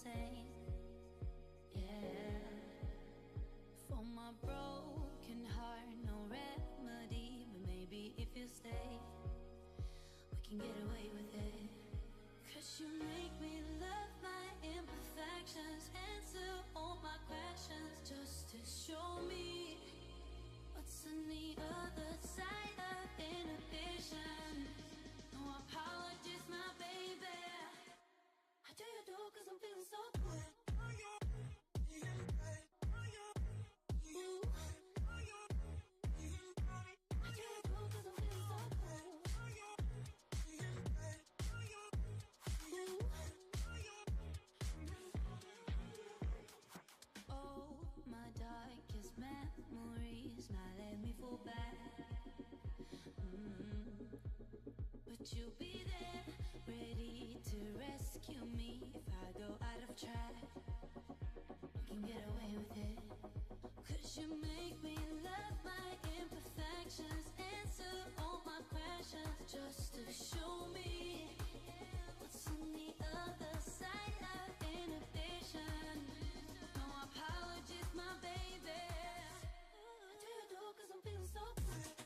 same. Yeah. For my broken heart, no remedy, but maybe if you stay, we can get away with it. 'Cause you make me love my imperfections, answer all my questions, just to show me what's on the other side of inhibition. No apologies, my baby. I do you do 'cause I'm feeling so good. But you'll be there, ready to rescue me if I go out of track. You can get away with it. 'Cause you make me love my imperfections, answer all my questions, just to show me what's on the other side of inhibition. No apologies, my baby. I do you do 'cause I'm feeling so good.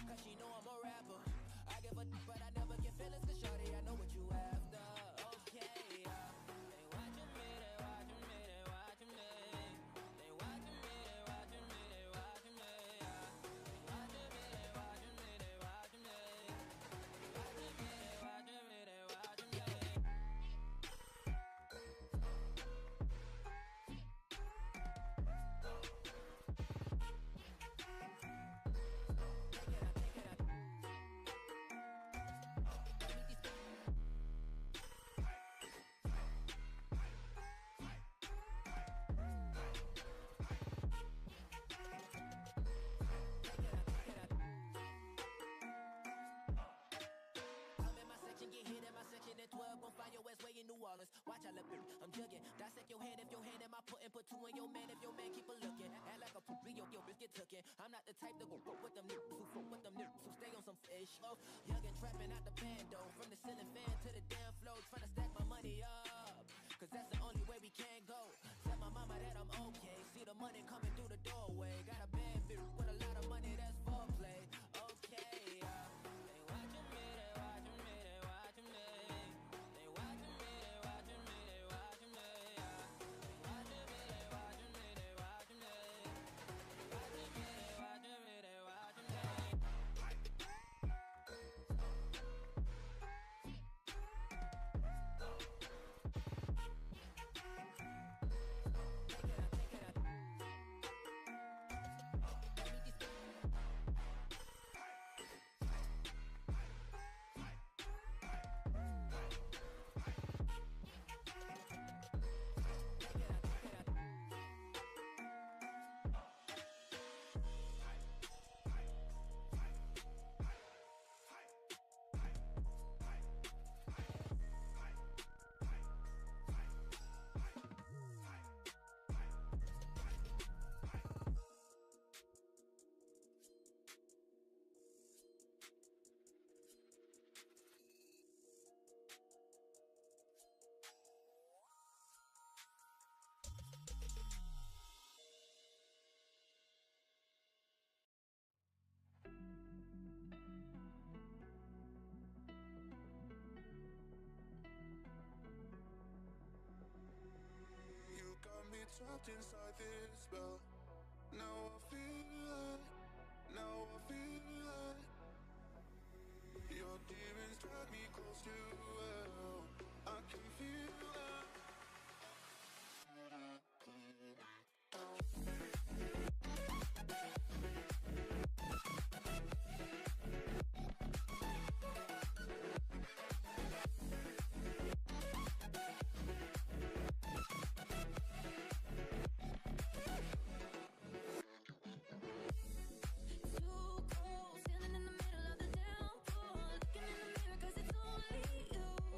cause she know I'm a rapper. I give a but I never get feelings, cause shorty, I know what you after. Okay, they watching me, they watching me, they watching me. They watching me, they watching me, they watching me. They watching me, they watching me, they watching me. They watching me, they watching me, they watching me. Watch I look, I'm jugging. Dissect your hand if your hand in my putting. Put two in your man if your man keep a looking. Act like a poopy, yo, bitch get tookin'. I'm not the type to go with them niggas who fuck with them niggas who stay on some fish. Oh, young and trapping out the bando. From the ceiling fan to the damn floor. Trying to stack my money up, cause that's the only way we can go. Tell my mama that I'm okay. See the money coming through the doorway. Got a bad bitch with a lot of money, that's foreplay. Okay, they watching me, they watching me, they watching me. They watching me, they watching me, they watching me. They watching me, they watching me, they watching me. They watching me, they watching me, they watching me. You got me trapped inside this spell. Now I feel like your demons drag me close to hell. I can feel it. Too cold, standing in the middle of the downpour. Looking in the mirror 'cause it's only you.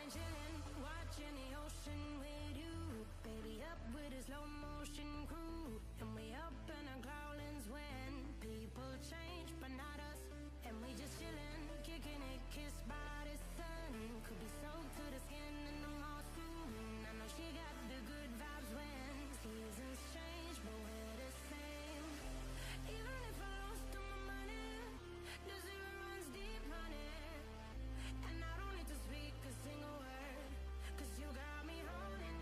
been chillin', watching the ocean with you. Baby up with a slow motion crew. And we up in our growlings when people change, but not us. And we just chillin', kicking it, kissed by the sun. Could be soaked to the skin in the mall soon. I know she got the good vibes when seasons change, but we're the same. Even if I lost all my money, the zero runs deep, honey. And I don't need to speak a single word, 'cause you got me holding,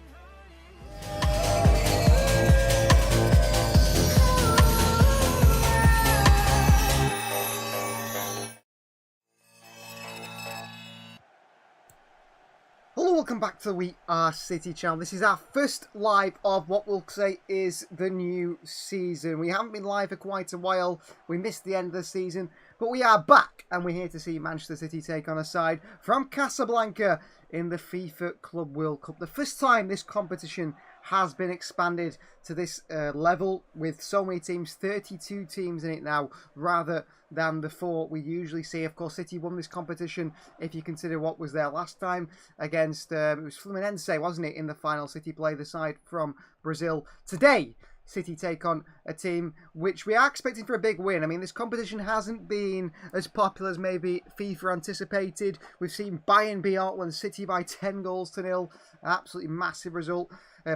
Hello, welcome back to the We Are City channel. This is our first live of what we'll say is the new season. We haven't been live for quite a while. We missed the end of the season, but we are back and we're here to see Manchester City take on a side from Casablanca in the FIFA Club World Cup. The first time this competition has been expanded to this level with so many teams, 32 teams in it now, rather than the 4 we usually see. Of course, City won this competition, if you consider what was there last time, against, it was Fluminense, wasn't it, in the final. City play the side from Brazil. Today, City take on a team which we are expecting for a big win. I mean, this competition hasn't been as popular as maybe FIFA anticipated. We've seen Bayern beat Auckland City by 10-0. Absolutely massive result.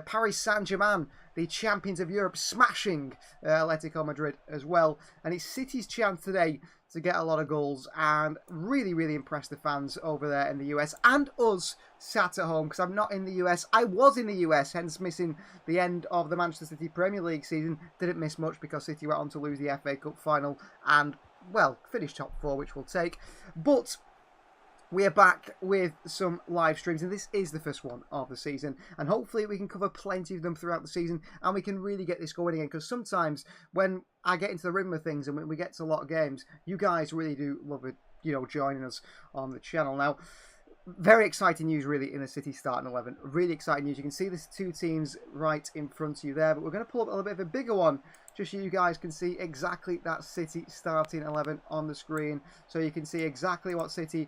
Paris Saint-Germain, the champions of Europe, smashing Atletico Madrid as well. And it's City's chance today to get a lot of goals and really, really impress the fans over there in the US and us sat at home, because I'm not in the US. I was in the US, hence missing the end of the Manchester City Premier League season. Didn't miss much because City went on to lose the FA Cup final and, well, finished top 4, which we'll take. But we are back with some live streams, and this is the first one of the season, and hopefully we can cover plenty of them throughout the season, and we can really get this going again, because sometimes when I get into the rhythm of things and when we get to a lot of games, you guys really do love it, you know, joining us on the channel. Now, very exciting news really in the City starting 11. Really exciting news. You can see the 2 teams right in front of you there, but we're going to pull up a little bit of a bigger one just so you guys can see exactly that City starting 11 on the screen. So you can see exactly what City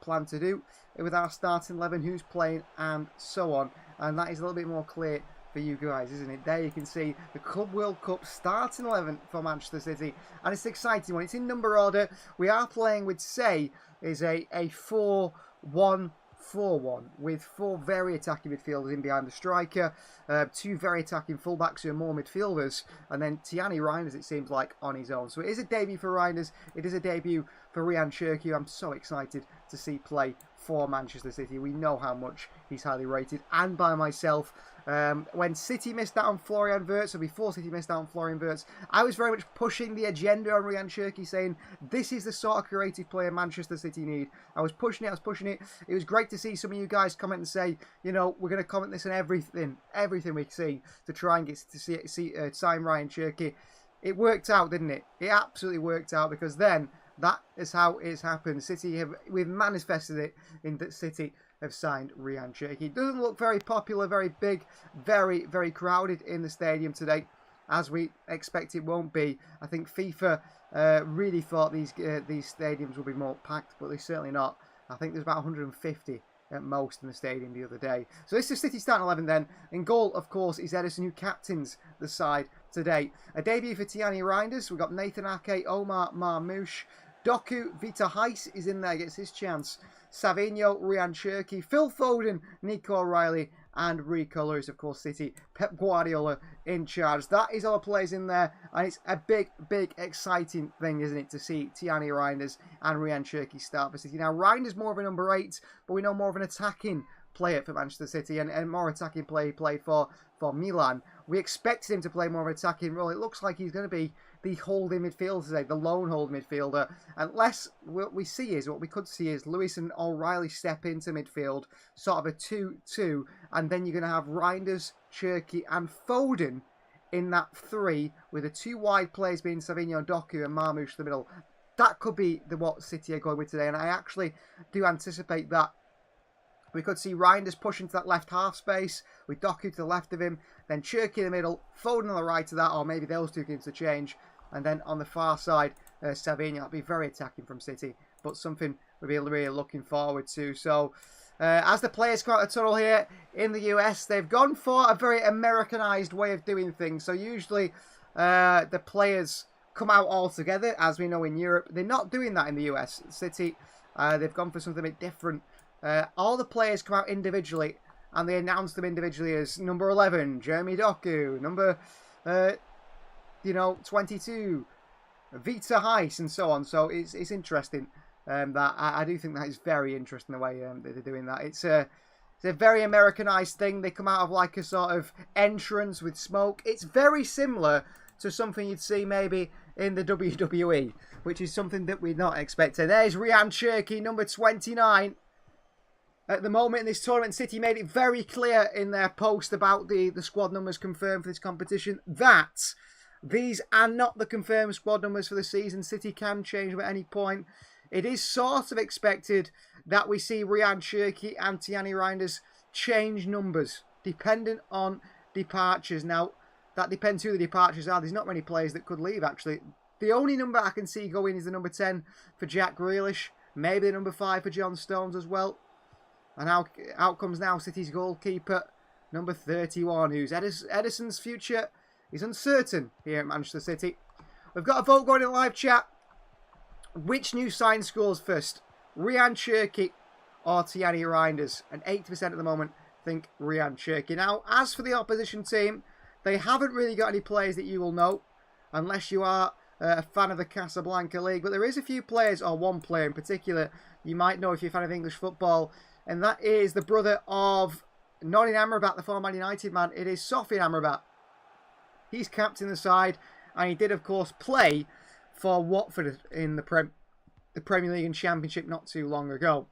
plan to do with our starting 11, who's playing and so on. And that is a little bit more clear for you guys, isn't it? There you can see the Club World Cup starting 11 for Manchester City, and it's an exciting one. It's in number order. We are playing with, say, is a 4-1-4-1 with 4 very attacking midfielders in behind the striker, 2 very attacking fullbacks who are more midfielders, and then Tiani Reinders, it seems like, on his own. So it is a debut for Reinders. It is a debut for Ryan Cherki. I'm so excited to see play for Manchester City. We know how much he's highly rated, and by myself. When City missed out on Florian Wirtz, or before City missed out on Florian Wirtz, I was very much pushing the agenda on Ryan Cherki, saying this is the sort of creative player Manchester City need. I was pushing it. It was great to see some of you guys comment and say, you know, we're going to comment this on everything we see to try and get to sign Ryan Cherki. It worked out, didn't it? It absolutely worked out, because then that is how it's happened. We've manifested it in that City have signed Ryan Cherki. It doesn't look very popular, very big, very, very crowded in the stadium today, as we expect it won't be. I think FIFA really thought these stadiums would be more packed, but they're certainly not. I think there's about 150 at most in the stadium the other day. So this is City starting 11 then. In goal, of course, is Ederson, who captains the side today. A debut for Tiani Reinders. We've got Nathan Ake, Omar Marmoush, Doku, Vita Heiss is in there, gets his chance. Savinho, Ryan Cherki, Phil Foden, Nico O'Reilly, and Rico Lewis, of course, City. Pep Guardiola in charge. That is all the players in there, and it's a big, big, exciting thing, isn't it, to see Tiani Reinders and Ryan Cherki start for City. Now, Reinders more of a number 8, but we know more of an attacking player for Manchester City, and more attacking play he played for Milan. We expected him to play more of an attacking role. It looks like he's going to be the holding midfielder today, the lone holding midfielder. Unless what we could see is Lewis and O'Reilly step into midfield, sort of a 2-2, and then you're going to have Reinders, Cherki, and Foden in that 3, with the 2 wide players being Savinho and Doku and Marmoush in the middle. That could be what City are going with today, and I actually do anticipate that. We could see Reinders push into that left half space with Doku to the left of him, then Cherki in the middle, Foden on the right of that, or maybe those 2 get into change. And then on the far side, Savinho. That'll be very attacking from City, but something we'll be really looking forward to. So As the players come out of the tunnel here in the US, they've gone for a very Americanized way of doing things. So usually the players come out all together, as we know in Europe. They're not doing that in the US. City, they've gone for something a bit different. All the players come out individually, and they announce them individually as number 11, Jeremy Doku, number 22, Vita Heiss, and so on. So it's interesting. That I do think that is very interesting the way that they're doing that. It's a very Americanized thing. They come out of like a sort of entrance with smoke. It's very similar to something you'd see maybe in the WWE, which is something that we'd not expected. There's Ryan Cherky, number 29. At the moment in this tournament, City made it very clear in their post about the squad numbers confirmed for this competition that these are not the confirmed squad numbers for the season. City can change them at any point. It is sort of expected that we see Ryan Cherky and Tiani Reinders change numbers dependent on departures. Now, that depends who the departures are. There's not many players that could leave, actually. The only number I can see going is the number 10 for Jack Grealish. Maybe the number 5 for John Stones as well. And out comes now City's goalkeeper, number 31, who's Edison's future is uncertain here at Manchester City. We've got a vote going in the live chat. Which new sign scores first? Ryan Cherky or Tiani Reinders? And 80% at the moment think Ryan Cherky. Now, as for the opposition team, they haven't really got any players that you will know, unless you are a fan of the Casablanca League. But there is a few players, or one player in particular, you might know if you're a fan of English football. And that is the brother of Nordin Amrabat, the former Man United man. It is Sofian Amrabat. He's captain the side, and he did, of course, play for Watford in the Premier League and Championship not too long ago.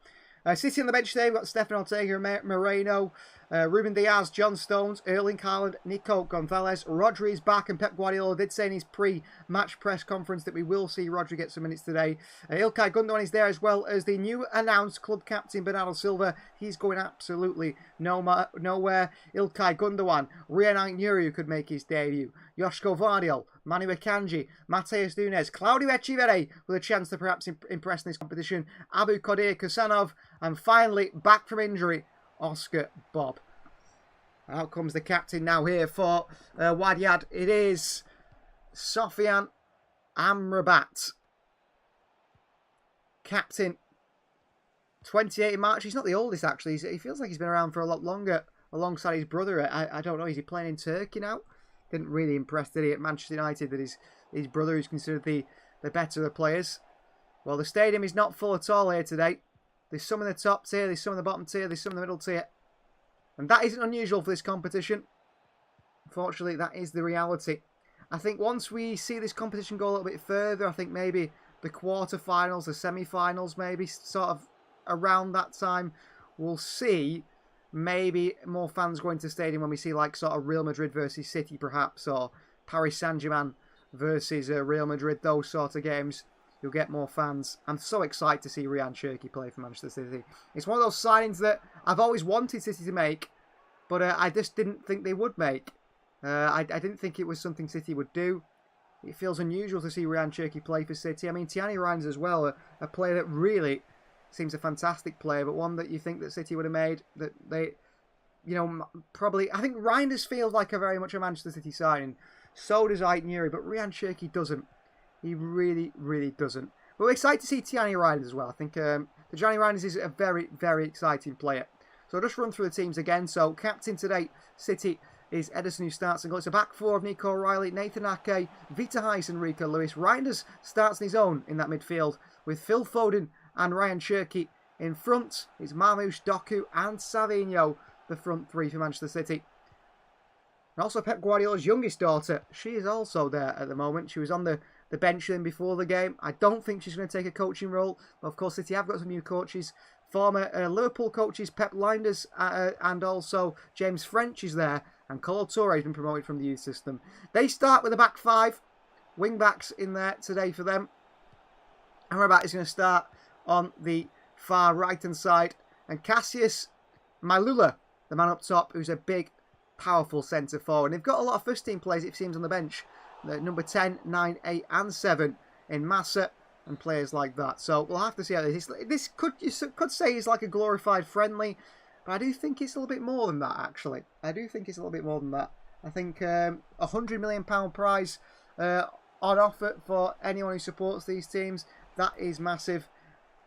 City on the bench today, we've got Stefan Ortega, Moreno, Ruben Diaz, John Stones, Erling Haaland, Nico Gonzalez. Rodri is back, and Pep Guardiola did say in his pre-match press conference that we will see Rodri get some minutes today. Ilkay Gundogan is there, as well as the new announced club captain Bernardo Silva. He's going absolutely nowhere. Ilkay Gundogan, Rian Nuri could make his debut. Joško Vardiol, Manu Akanji, Mateus Nunes, Claudio Echeverri with a chance to perhaps impress in this competition. Abu Qadir Kusanov, and finally, back from injury, Oscar Bob. Out comes the captain now here for Wydad. It is Sofian Amrabat. Captain, 28 in March. He's not the oldest, actually. He feels like he's been around for a lot longer alongside his brother. I don't know. Is he playing in Turkey now? Didn't really impress, did he, at Manchester United, that his brother is considered the better of the players. Well, the stadium is not full at all here today. There's some in the top tier, there's some in the bottom tier, there's some in the middle tier. And that isn't unusual for this competition. Unfortunately, that is the reality. I think once we see this competition go a little bit further, I think maybe the quarterfinals, the semi-finals, maybe sort of around that time, we'll see maybe more fans going to the stadium when we see like sort of Real Madrid versus City perhaps, or Paris Saint-Germain versus Real Madrid, those sort of games. You'll get more fans. I'm so excited to see Ryan Cherky play for Manchester City. It's one of those signings that I've always wanted City to make, but I just didn't think they would make. I didn't think it was something City would do. It feels unusual to see Ryan Cherky play for City. I mean, Tiani Reinders as well, a player that really seems a fantastic player, but one that you think that City would have made, that they, probably... I think Reinders feels like very much a Manchester City signing. So does Ait Nuri, but Ryan Cherky doesn't. He really, really doesn't. But we're excited to see Tiani Reinders as well. I think Tiani Reinders is a very, very exciting player. So I'll just run through the teams again. So captain today, City, is Edison, who starts and goes. It's a back four of Nico O'Reilly, Nathan Ake, Vita Heiss and Rico Lewis. Reinders starts on his own in that midfield with Phil Foden and Ryan Cherky in front. It's Marmoush, Doku and Savinho, the front three for Manchester City. And also Pep Guardiola's youngest daughter. She is also there at the moment. She was on the bench then before the game. I don't think she's going to take a coaching role. But of course, City have got some new coaches. Former Liverpool coaches Pep Lijnders and also James French is there. And Colo Touré has been promoted from the youth system. They start with a back five. Wing backs in there today for them. Amrabat is going to start on the far right-hand side. And Cassius Mailula, the man up top, who's a big, powerful centre forward. And they've got a lot of first-team players, it seems, on the bench. Number 10, 9, 8 and 7 in Massa, and players like that. So we'll have to see how this could say is like a glorified friendly, but I do think it's a little bit more than that. Actually, I do think it's a little bit more than that. I think £100 million prize on offer for anyone who supports these teams. That is massive,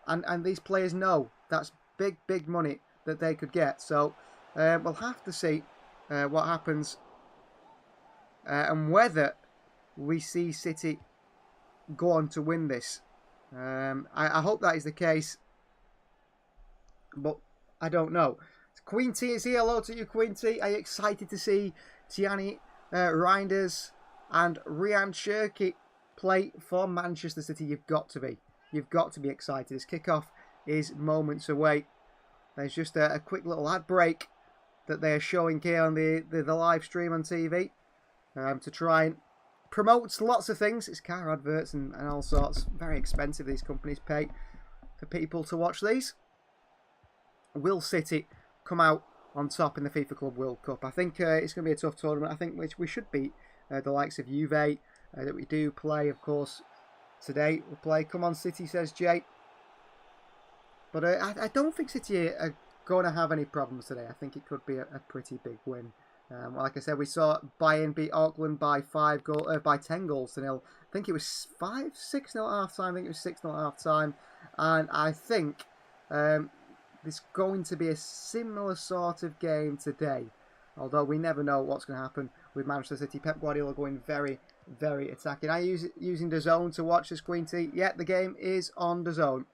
and these players know that's big money that they could get. So we'll have to see what happens and whether we see City go on to win this. I hope that is the case, but I don't know. Queen T is here. Hello to you, Queen T. Are you excited to see Tiani Reinders and Ryan Cherki play for Manchester City? You've got to be. You've got to be excited. This kickoff is moments away. There's just a quick little ad break that they are showing here on the live stream on TV to try and promote lots of things. It's car adverts and all sorts. Very expensive, these companies pay for people to watch these. Will City come out on top in the FIFA Club World Cup? I think it's going to be a tough tournament. I think we should beat the likes of Juve that we do play, of course, today. We'll play. Come on, City, says Jay. But I don't think City are going to have any problems today. I think it could be a pretty big win. Like I said, we saw Bayern beat Auckland by 10 goals to nil. I think it was 6-0 at half time. I think it was 6-0 at half time. And I think it's going to be a similar sort of game today. Although we never know what's going to happen with Manchester City. Pep Guardiola going very, very attacking. Are you using DAZN to watch this, Queen T? Yeah, the game is on DAZN.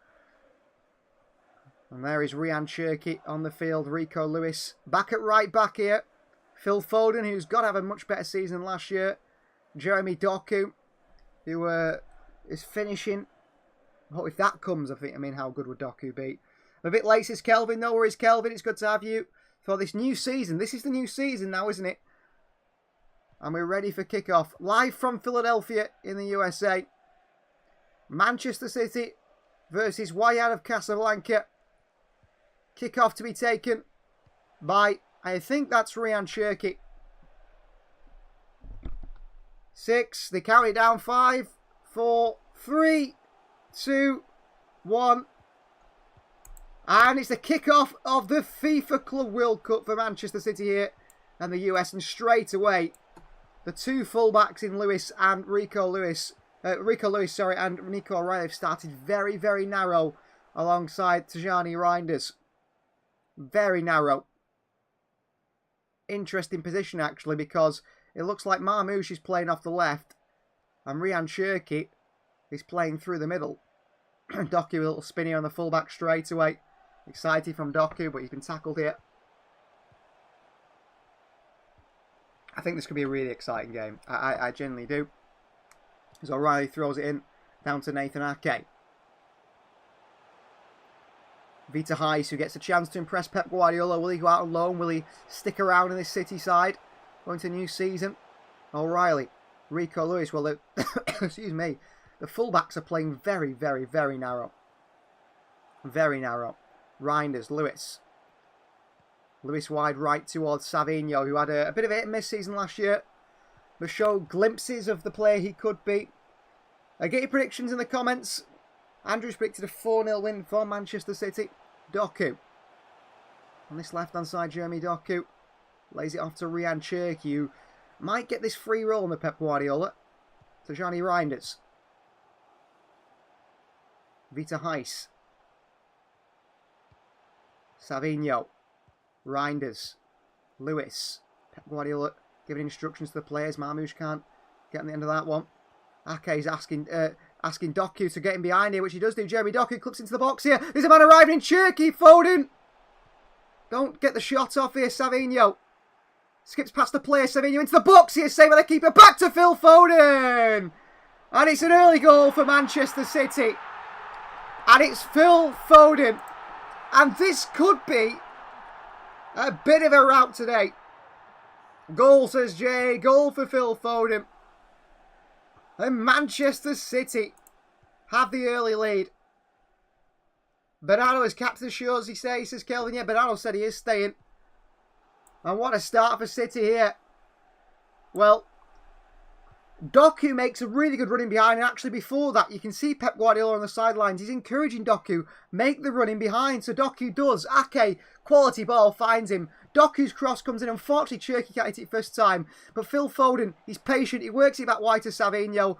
And there is Ryan Cherki on the field. Rico Lewis back at right back here. Phil Foden, who's got to have a much better season than last year. Jeremy Doku, who is finishing. Oh, if that comes, I mean, how good would Doku be? I'm a bit late, says Kelvin. No worries, Kelvin. It's good to have you for this new season. This is the new season now, isn't it? And we're ready for kickoff. Live from Philadelphia in the USA. Manchester City versus Wydad of Casablanca. Kickoff to be taken by, I think that's Ryan Cherki. 6. They count it down. 5, 4, 3, 2, 1. And it's the kickoff of the FIFA Club World Cup for Manchester City here and the US. And straight away, the two fullbacks in Lewis and Rico Lewis, and Nico O'Reilly have started very, very narrow alongside Tijani Reinders. Very narrow. Interesting position, actually, because it looks like Marmouche is playing off the left and Ryan Cherki is playing through the middle. Doku, a little spinny on the fullback straight away. Excited from Doku, but he's been tackled here. I think this could be a really exciting game. I genuinely do. As O'Reilly throws it in down to Nathan Ake. Vita Heiss, who gets a chance to impress Pep Guardiola. Will he go out on loan? Will he stick around in this City side? Going to a new season. O'Reilly. Rico Lewis. Well, excuse me. The fullbacks are playing very, very, very narrow. Very narrow. Reinders. Lewis. Lewis wide right towards Savinho, who had a bit of a hit and miss season last year. But showed glimpses of the player he could be. Get your predictions in the comments. Andrew's predicted a 4-0 win for Manchester City. Doku. On this left-hand side, Jeremy Doku lays it off to Ryan Cherki, who might get this free roll on the Pep Guardiola. To Johnny Reinders. Vita Heiss. Savinho. Reinders. Lewis. Pep Guardiola giving instructions to the players. Marmouche can't get on the end of that one. Ake's asking Doku to get him behind here, which he does do. Jeremy Doku clips into the box here. There's a man arriving in Cherki. Foden. Don't get the shot off here, Savinho. Skips past the player. Savinho into the box here. Saved by the keeper. Back to Phil Foden. And it's an early goal for Manchester City. And it's Phil Foden. And this could be a bit of a rout today. Goal, says Jay. Goal for Phil Foden. And Manchester City have the early lead. Bernardo is captain of shows, he says Kelvin. Yeah, Bernardo said he is staying. And what a start for City here. Well, Doku makes a really good running behind, and actually before that, you can see Pep Guardiola on the sidelines. He's encouraging Doku, make the running behind. So Doku does. Ake, quality ball, finds him. Doku's cross comes in. Unfortunately, Cherki can't hit it first time. But Phil Foden, he's patient. He works it back wide to Savinho.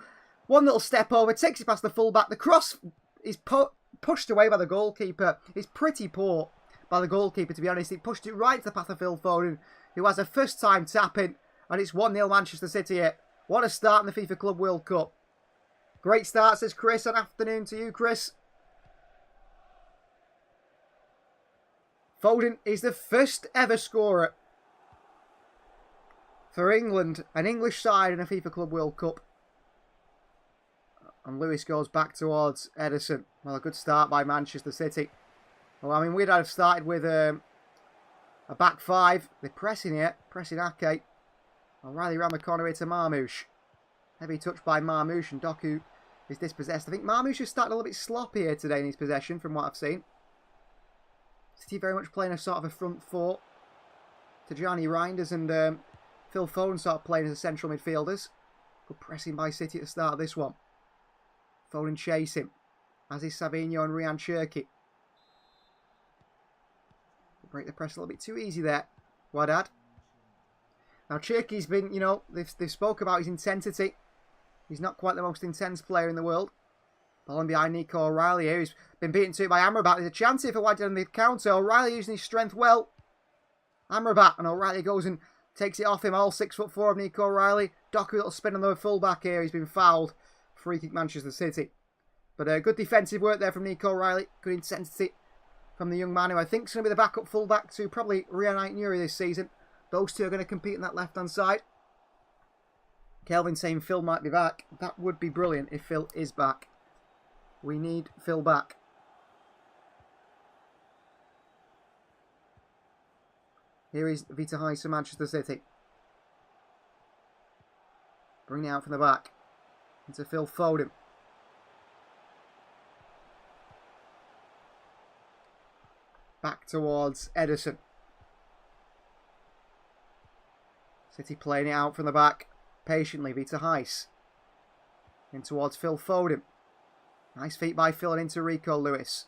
One little step over, takes it past the fullback. The cross is pushed away by the goalkeeper. It's pretty poor by the goalkeeper, to be honest. He pushed it right to the path of Phil Foden, who has a first time tap-in. And it's 1-0 Manchester City here. What a start in the FIFA Club World Cup. Great start, says Chris. An afternoon to you, Chris. Foden is the first ever scorer for England, an English side in a FIFA Club World Cup. And Lewis goes back towards Ederson. Well, a good start by Manchester City. Well, I mean, we'd have started with a back five. They're pressing here, pressing Ake. O'Reilly ran the corner here to Marmoush. Heavy touch by Marmoush, and Doku is dispossessed. I think Marmoush has started a little bit sloppy here today in his possession, from what I've seen. City very much playing a sort of a front four. Tijani Reinders and Phil Foden sort of playing as central midfielders. Good pressing by City at the start of this one. Foden chasing, as is Savinho and Ryan Cherki. Break the press a little bit too easy there, Wydad. Now, Cherki's been, you know, they've spoke about his intensity. He's not quite the most intense player in the world. Ball behind Nico O'Reilly here. He's been beaten to it by Amrabat. There's a chance here for Wydad on the counter. O'Reilly using his strength well. Amrabat, and O'Reilly goes and takes it off him. All 6'4" of Nico O'Reilly. Doku, little spin on the fullback here. He's been fouled. Free kick Manchester City. But good defensive work there from Nico O'Reilly. Good intensity from the young man who I think is going to be the backup fullback to probably Ryan Ait-Nouri this season. Those two are going to compete in that left-hand side. Kelvin saying Phil might be back. That would be brilliant if Phil is back. We need Phil back. Here is Vita Heise for Manchester City. Bring it out from the back. Into Phil Foden. Back towards Ederson. City playing it out from the back. Patiently, Vita Heise. In towards Phil Foden. Nice feet by Phil and into Rico Lewis.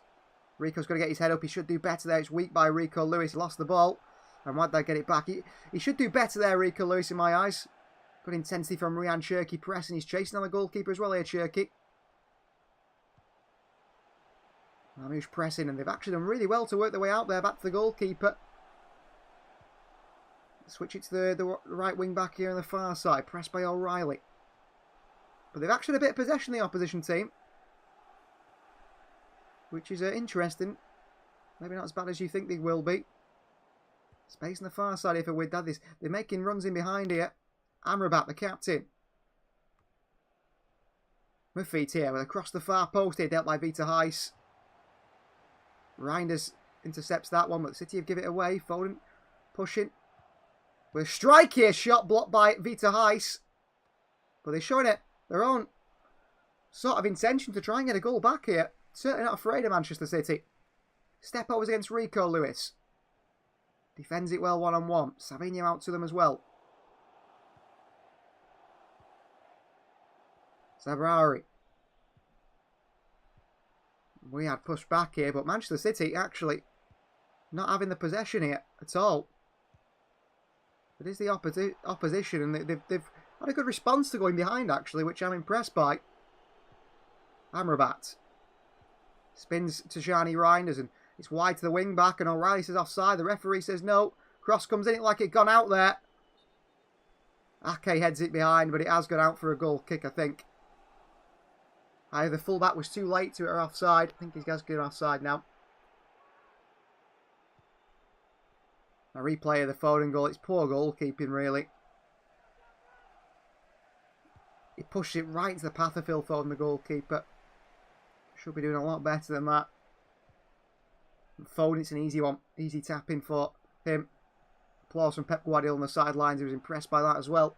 Rico's got to get his head up. He should do better there. It's weak by Rico Lewis. He lost the ball. And why'd they get it back? He should do better there, Rico Lewis, in my eyes. Good intensity from Ryan Cherki pressing. He's chasing on the goalkeeper as well here, Cherki. Marmoush pressing, and they've actually done really well to work their way out there back to the goalkeeper. Switch it to the right wing back here on the far side. Pressed by O'Reilly. But they've actually had a bit of possession, the opposition team. Which is interesting. Maybe not as bad as you think they will be. Space on the far side here for Wydad. They're making runs in behind here. Amrabat, the captain. Murphy here with across the far post here, dealt by Vita Heise. Reinders intercepts that one, but City have given it away. Foden pushing. With a strike here, shot blocked by Vita Heise. But they're showing it their own sort of intention to try and get a goal back here. Certainly not afraid of Manchester City. Step overs against Rico Lewis. Defends it well one-on-one. Savinho out to them as well. Zabrari. We had pushed back here, but Manchester City actually not having the possession here at all. It is the opposition, and they've had a good response to going behind, actually, which I'm impressed by. Amrabat. Spins to Tijani Reinders, and it's wide to the wing back, and O'Reilly says offside. The referee says no. Cross comes in it like it gone out there. Ake heads it behind, but it has gone out for a goal kick, I think. Either the fullback was too late to it or offside. I think he's going offside now. A replay of the Foden goal. It's poor goalkeeping, really. He pushed it right into the path of Phil Foden, the goalkeeper. Should be doing a lot better than that. And Foden, it's an easy one. Easy tapping for him. Applause from Pep Guardiola on the sidelines. He was impressed by that as well.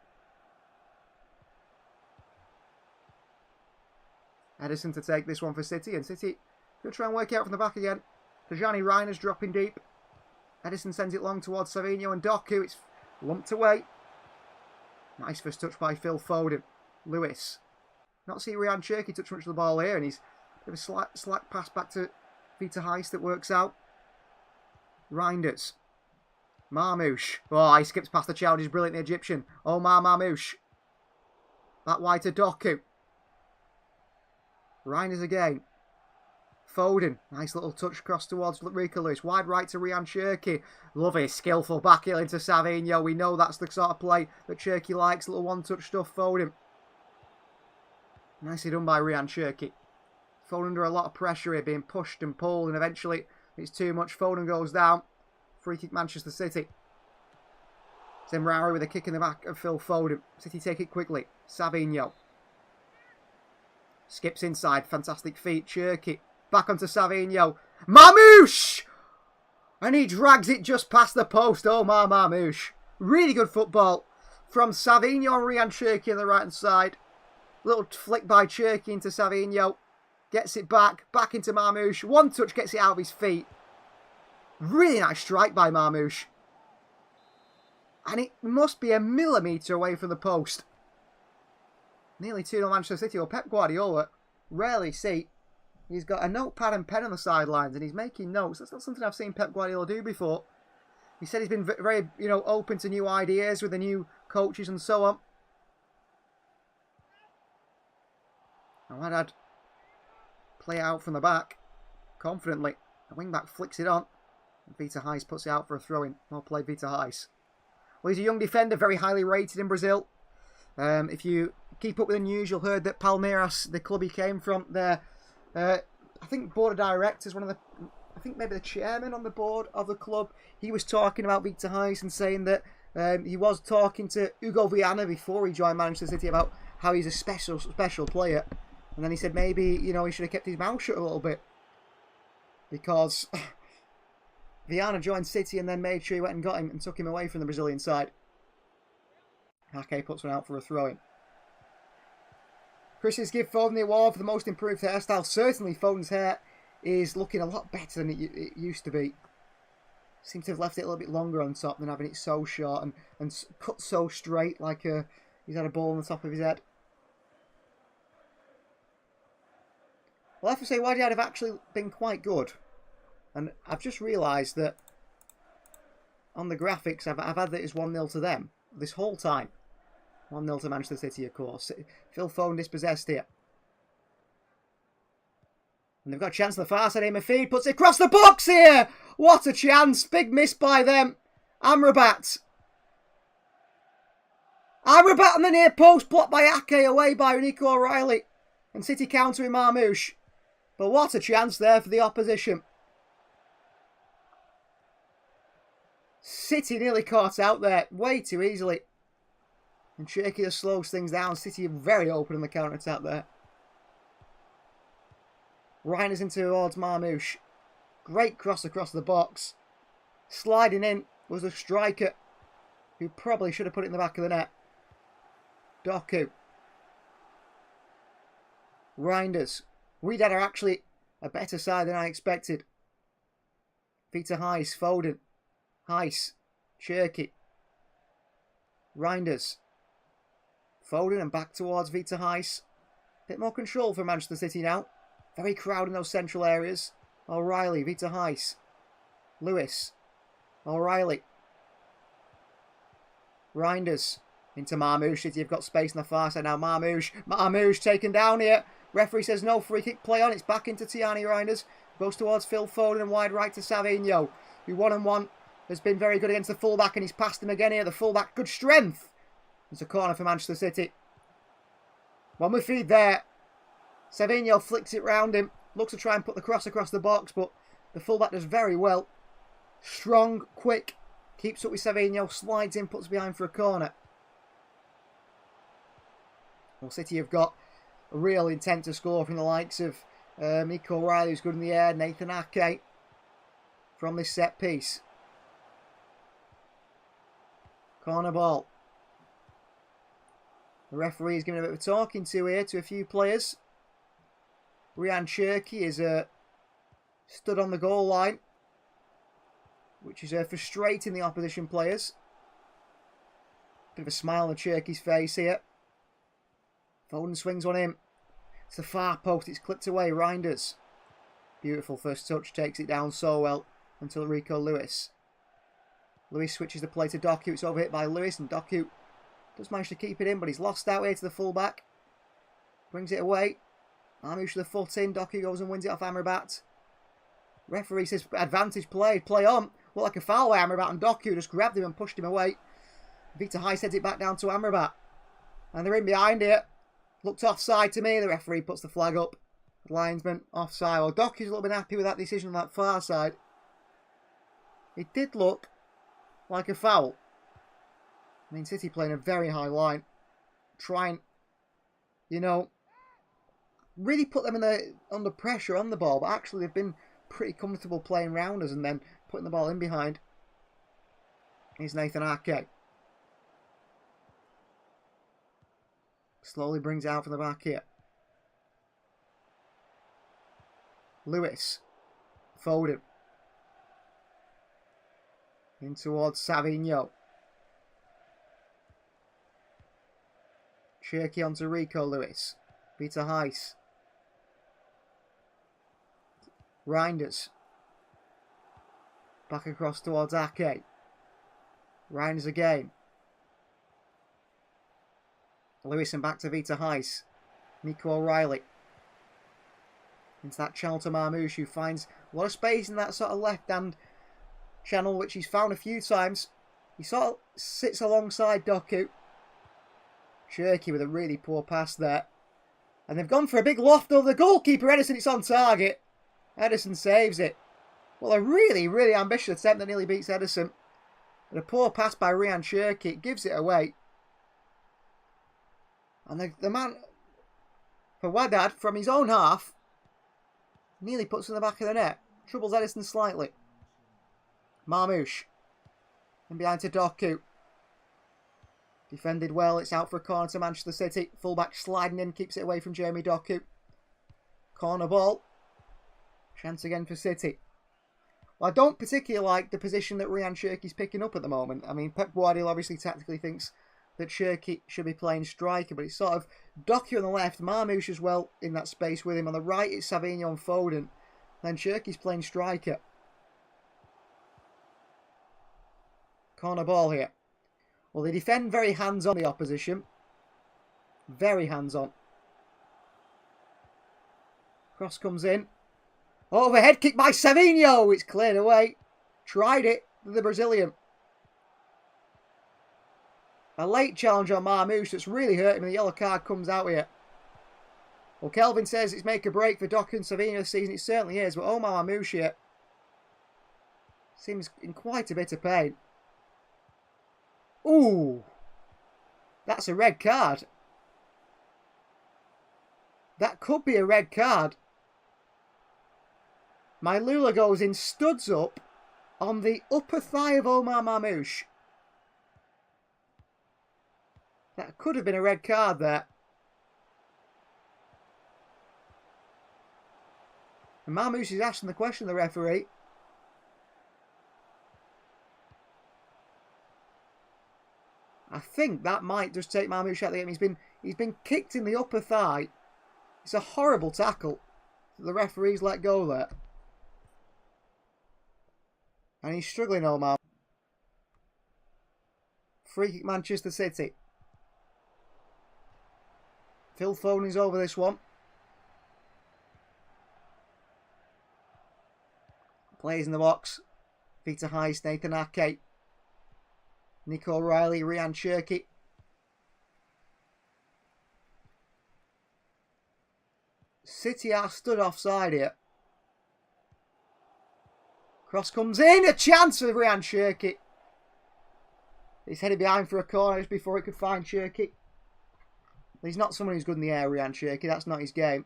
Ederson to take this one for City. And City going to try and work it out from the back again. Tijani Reinders dropping deep. Ederson sends it long towards Savinho and Doku. It's lumped away. Nice first touch by Phil Foden. Lewis. Not see Ryan Cherky touch much of the ball here, and he's a bit of a slack pass back to Vita Heist that works out. Reinders. Marmouche. Oh, he skips past the challenge. He's brilliant, the Egyptian. Omar Marmouche. That wide to Doku. Reinders again. Foden. Nice little touch across towards Rico Lewis. Wide right to Ryan Cherky. Lovely, skillful back heel into Savinho. We know that's the sort of play that Cherky likes. Little one-touch stuff. Foden. Nicely done by Ryan Cherky. Foden under a lot of pressure here, being pushed and pulled, and eventually it's too much. Foden goes down. Free kick Manchester City. Zemraoui with a kick in the back of Phil Foden. City take it quickly. Savinho. Skips inside. Fantastic feet. Cherky. Back onto Savinho. Marmouche! And he drags it just past the post. Omar Marmouche. Really good football from Savinho and Ryan Cherky on the right hand side. Little flick by Cherky into Savinho. Gets it back into Marmouche. One touch gets it out of his feet. Really nice strike by Marmouche. And it must be a millimetre away from the post. Nearly 2-0 Manchester City, or Pep Guardiola. Rarely see. He's got a notepad and pen on the sidelines and he's making notes. That's not something I've seen Pep Guardiola do before. He said he's been very, open to new ideas with the new coaches and so on. Now Wydad play out from the back confidently. The wing back flicks it on. Vita Heist puts it out for a throw-in. Well played, Vita Heist. Well, he's a young defender, very highly rated in Brazil. If you keep up with the news, you'll heard that Palmeiras, the club he came from, their I think board of directors, I think maybe the chairman on the board of the club, he was talking about Vita Heist and saying that he was talking to Hugo Viana before he joined Manchester City about how he's a special player. And then he said maybe, he should have kept his mouth shut a little bit. Because Viana joined City and then made sure he went and got him and took him away from the Brazilian side. Hake puts one out for a throw-in. Christians give Foden the award for the most improved hairstyle. Certainly Foden's hair is looking a lot better than it used to be. Seems to have left it a little bit longer on top than having it so short and cut so straight like he's had a ball on the top of his head. Well, I have to say Wydad have actually been quite good. And I've just realised that on the graphics I've had that it's 1-0 to them this whole time. 1-0 to Manchester City, of course. Phil Foden dispossessed here. And they've got a chance on the far side here. Mafid puts it across the box here. What a chance. Big miss by them. Amrabat. Amrabat on the near post. Blocked by Ake, away by Nico O'Reilly. And City countering Marmouche. But what a chance there for the opposition. City nearly caught out there. Way too easily. And Cherky just slows things down. City are very open on the counter-attack there. Reinders in towards Marmouche. Great cross across the box. Sliding in was a striker who probably should have put it in the back of the net. Doku. Reinders. Wydad are actually a better side than I expected. Vita Heist. Foden. Heist. Cherky. Reinders. Foden and back towards Vita Heist. Bit more control for Manchester City now. Very crowded in those central areas. O'Reilly, Vita Heist. Lewis. O'Reilly. Reinders. Into Marmouche. City have got space on the far side now. Marmouche taken down here. Referee says no free kick play on. It's back into Tiani Reinders. Goes towards Phil Foden and wide right to Savinho. Who 1-on-1 has been very good against the fullback and he's passed him again here. The fullback, good strength. It's a corner for Manchester City. One with feed there. Savinho flicks it round him. Looks to try and put the cross across the box, but the fullback does very well. Strong, quick. Keeps up with Savinho. Slides in, puts behind for a corner. Well, City have got a real intent to score from the likes of Nico O'Reilly, who's good in the air. Nathan Ake from this set piece. Corner ball. The referee is giving a bit of a talking to here to a few players. Ryan Cherky is stood on the goal line, which is frustrating the opposition players. Bit of a smile on Cherky's face here. Foden swings one in. It's the far post. It's clipped away. Reinders. Beautiful first touch. Takes it down so well until Rico Lewis. Lewis switches the play to Doku. It's overhit by Lewis, and Doku does manage to keep it in, but he's lost out here to the fullback. Brings it away. Marmoush with the foot in. Doku goes and wins it off Amrabat. Referee says advantage played. Play on. Looked like a foul by Amrabat, and Doku just grabbed him and pushed him away. Victor Heist heads it back down to Amrabat. And they're in behind it. Looked offside to me. The referee puts the flag up. The linesman offside. Well, Doku's a little bit happy with that decision on that far side. It did look like a foul. I mean, City playing a very high line. Trying, you know, really put them under pressure on the ball. But actually they've been pretty comfortable playing round us and then putting the ball in behind. Here's Nathan Ake. Slowly brings it out from the back here. Lewis. Foden. In towards Savinho. Cherky onto Rico Lewis. Peter Heiss. Reinders. Back across towards Ake. Reinders again. Lewis and back to Vita Heiss. Nico O'Reilly. Into that channel to Marmoush, who finds a lot of space in that sort of left-hand channel, which he's found a few times. He sort of sits alongside Doku. Cherky with a really poor pass there. And they've gone for a big loft over the goalkeeper, Ederson. It's on target. Ederson saves it. Well, a really, really ambitious attempt that nearly beats Ederson. But a poor pass by Ryan Cherky. It gives it away. And the man for Wydad, from his own half, nearly puts it in the back of the net. Troubles Ederson slightly. Marmoush. In behind to Doku. Defended well. It's out for a corner to Manchester City. Fullback sliding in. Keeps it away from Jeremy Doku. Corner ball. Chance again for City. Well, I don't particularly like the position that Ryan Cherky's picking up at the moment. I mean, Pep Guardiola obviously tactically thinks that Cherky should be playing striker, but it's sort of Doku on the left, Marmoush as well in that space with him. On the right, it's Savinho and Foden. Then Cherky's playing striker. Corner ball here. Well, they defend very hands-on, the opposition. Very hands-on. Cross comes in. Overhead kick by Savinho. It's cleared away. Tried it, the Brazilian. A late challenge on Marmoush that's really hurt him, and the yellow card comes out here. Well, Kelvin says it's make a break for Doku and Savinho this season. It certainly is, but Omar Marmoush here seems in quite a bit of pain. Ooh, that's a red card. That could be a red card. Mailula goes in, studs up on the upper thigh of Omar Marmoush. That could have been a red card there. And Marmoush is asking the question, the referee. I think that might just take Marmoush out of the game. He's been kicked in the upper thigh. It's a horrible tackle. The referee's let go there. And he's struggling, Omar. Free kick Manchester City. Phil Foden is over this one. Plays in the box. Peter Heist, Nathan Ake. Nico O'Reilly, Ryan Cherky. City are stood offside here. Cross comes in. A chance for Ryan Cherky. He's headed behind for a corner just before he could find Cherky. He's not someone who's good in the air, Ryan Cherky. That's not his game.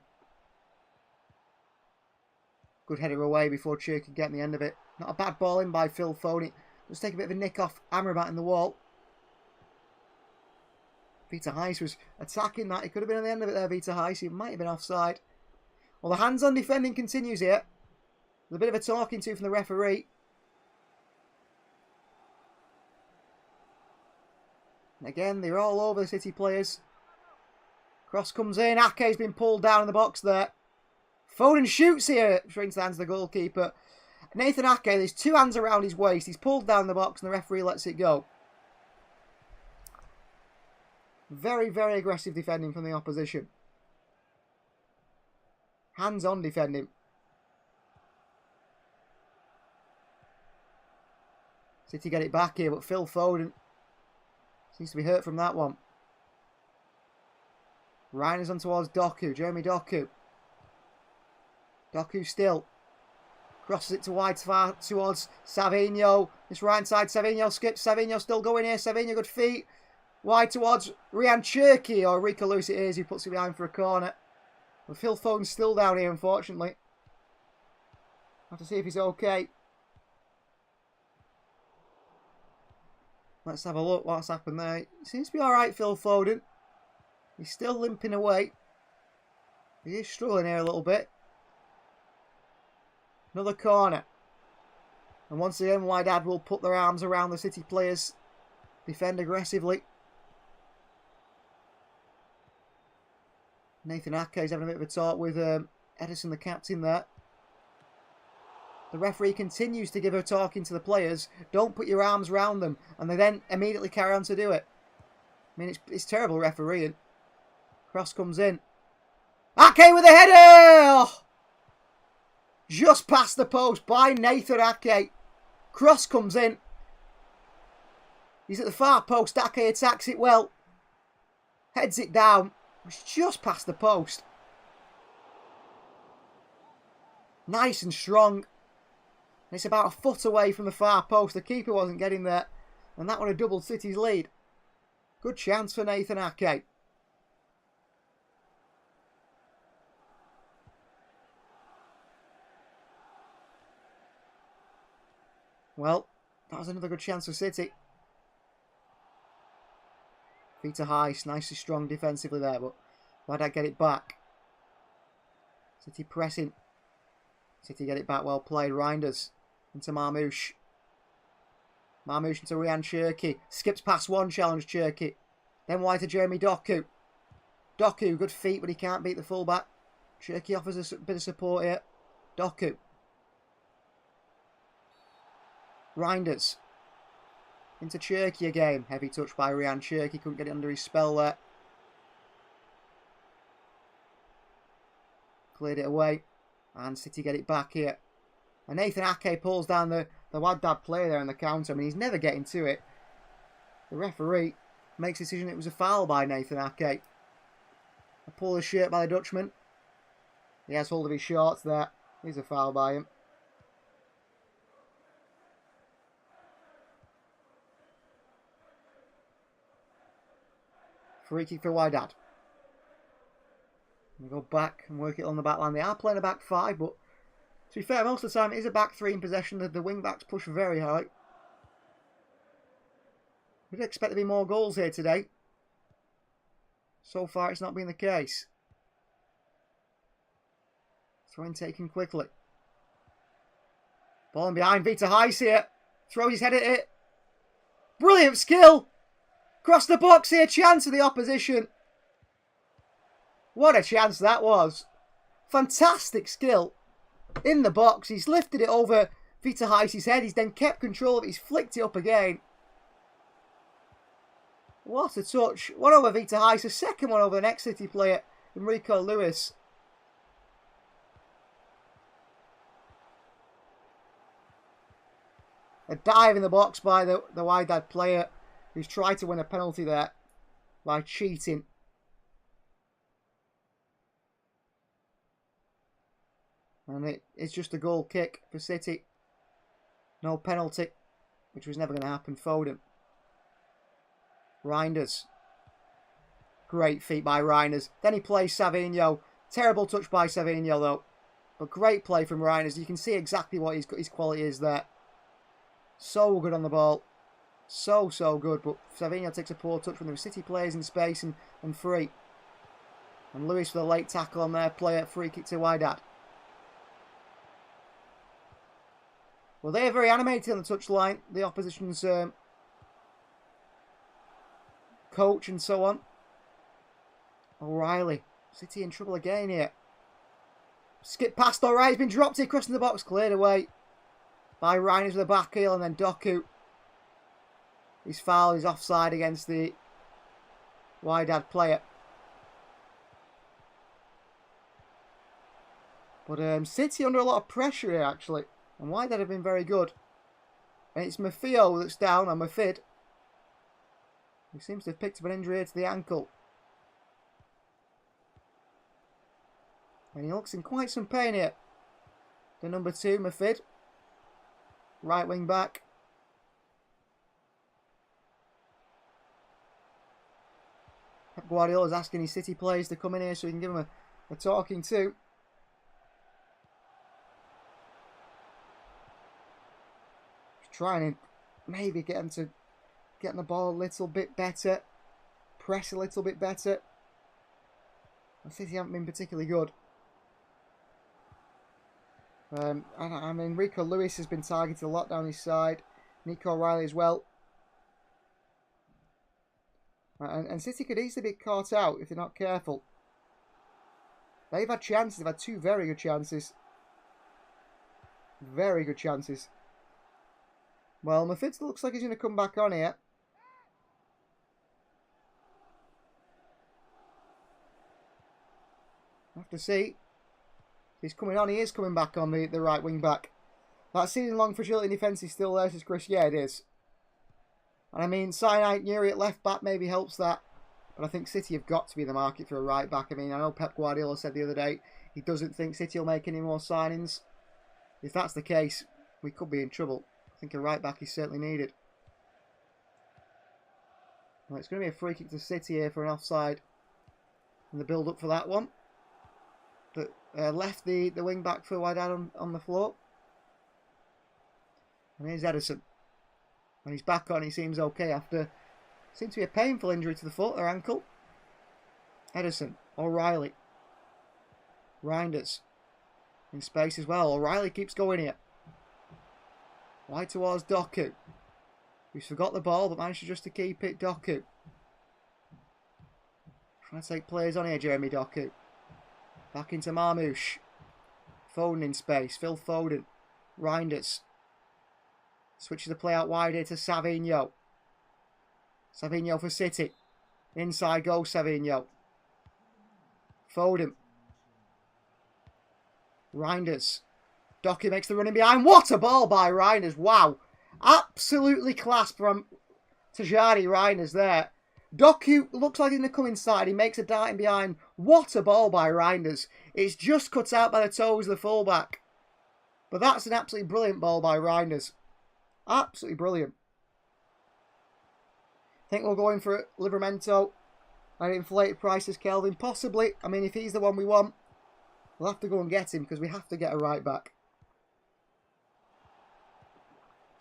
Good header away before Cherky could get the end of it. Not a bad ball in by Phil Foden. Just take a bit of a nick off Amrabat in the wall. Peter Heiss was attacking that. He could have been at the end of it there, Peter Heiss. He might have been offside. Well, the hands-on defending continues here. With a bit of a talking to from the referee. And again, they're all over the City players. Cross comes in. Ake's been pulled down in the box there. Foden shoots here. Straight to the hands of the goalkeeper. Nathan Ake, there's 2 hands around his waist. He's pulled down the box and the referee lets it go. Very, very aggressive defending from the opposition. Hands-on defending. City get it back here, but Phil Foden seems to be hurt from that one. Ryan is on towards Doku. Jeremy Doku. Doku still. Crosses it to wide far towards Savinho. This right side, Savinho skips. Savinho still going here. Savinho, good feet. Wide towards Ryan Cherky, or Rico Lewis it is, who puts it behind for a corner. But Phil Foden's still down here, unfortunately. Have to see if he's okay. Let's have a look what's happened there. Seems to be alright, Phil Foden. He's still limping away. He is struggling here a little bit. Another corner. And once again, Wydad will put their arms around the City players. Defend aggressively. Nathan Ake is having a bit of a talk with Edison, the captain there. The referee continues to give her talking to the players. Don't put your arms around them. And they then immediately carry on to do it. I mean, it's terrible refereeing. Cross comes in. Ake with a header! Oh! Just past the post by Nathan Ake. Cross comes in. He's at the far post. Ake attacks it well. Heads it down. It's just past the post. Nice and strong. And it's about a foot away from the far post. The keeper wasn't getting there. And that would have doubled City's lead. Good chance for Nathan Ake. Well, that was another good chance for City. Feet are high, nicely strong defensively there, but Wydad get it back. City pressing. City get it back, well played. Reinders into Marmoush. Marmoush into Ryan Cherky. Skips past one, challenge Cherky. Then wide to Jeremy Doku. Doku, good feet, but he can't beat the fullback. Cherky offers a bit of support here. Doku. Reinders. Into Cherky again. Heavy touch by Ryan Cherky. Couldn't get it under his spell there. Cleared it away. And City get it back here. And Nathan Ake pulls down the Wydad player there on the counter. I mean, he's never getting to it. The referee makes a decision it was a foul by Nathan Ake. A pull the shirt by the Dutchman. He has hold of his shorts there. Here's a foul by him. Free kick for Wydad. We go back and work it on the back line. They are playing a back 5, but to be fair, most of the time it is a back 3 in possession. The wing backs push very high. We'd expect there to be more goals here today. So far, it's not been the case. Throw-in taken quickly. Ball in behind. Vita Heis here. Throws his head at it. Brilliant skill. Across the box here. Chance of the opposition. What a chance that was. Fantastic skill. In the box. He's lifted it over Vita Heis' head. He's then kept control of it. He's flicked it up again. What a touch. One over Vita Heis. A second one over the next City player, Enrico Lewis. A dive in the box by the Wydad player, who's tried to win a penalty there by cheating. And it's just a goal kick for City. No penalty, which was never going to happen. Foden. Reinders. Great feet by Reinders. Then he plays Savinho. Terrible touch by Savinho though. But great play from Reinders. You can see exactly what his quality is there. So good on the ball. So good. But Savinho takes a poor touch when there were City players in space and free. And Lewis with a late tackle on their player. Free kick to Wydad. Well, they are very animated on the touchline. The opposition's coach and so on. O'Reilly. City in trouble again here. Skip past O'Reilly. He's been dropped here, crossing the box. Cleared away by Reiners with a back heel, and then Doku. He's fouled. He's offside against the Wydad player. But City under a lot of pressure here, actually. And Wydad have been very good. And it's Mafio that's down, or Mafid. He seems to have picked up an injury here to the ankle. And he looks in quite some pain here. The number 2, Mafid. Right wing back. Pep Guardiola's asking his City players to come in here so he can give them a talking to. Just trying to maybe get them to get the ball a little bit better. Press a little bit better. And City haven't been particularly good. I mean, Rico Lewis has been targeted a lot down his side. Nico O'Reilly as well. And City could easily be caught out if they're not careful. They've had chances. They've had 2 very good chances. Very good chances. Well, Mafid looks like he's going to come back on here. Have to see. He's coming on. He is coming back on the right wing back. That season-long fragility in defence is still there, says Chris. Yeah, it is. And I mean, Sinai Nuri at left back maybe helps that. But I think City have got to be in the market for a right back. I mean, I know Pep Guardiola said the other day he doesn't think City will make any more signings. If that's the case, we could be in trouble. I think a right back is certainly needed. Well, it's going to be a free kick to City here for an offside. And the build-up for that one. But left the wing back for Wydad on the floor. And here's Edison. And he's back on. He seems okay after seems to be a painful injury to the foot or ankle. Edison. O'Reilly. Reinders. In space as well. O'Reilly keeps going here. Wide towards Doku. Who's forgot the ball but managed just to keep it. Doku. Trying to take players on here, Jeremy Doku. Back into Marmoush. Foden in space. Phil Foden. Reinders. Switches the play out wide here to Savinho. Savinho for City. Inside goes Savinho. Foden. Reinders. Doku makes the run in behind. What a ball by Reinders. Wow. Absolutely class from Tajani Reinders there. Doku looks like he's going to come inside. He makes a dart in behind. What a ball by Reinders. It's just cut out by the toes of the fullback. But that's an absolutely brilliant ball by Reinders. Absolutely brilliant. Think we'll go in for Livramento at inflated prices, Kelvin. Possibly. I mean, if he's the one we want, we'll have to go and get him because we have to get a right back.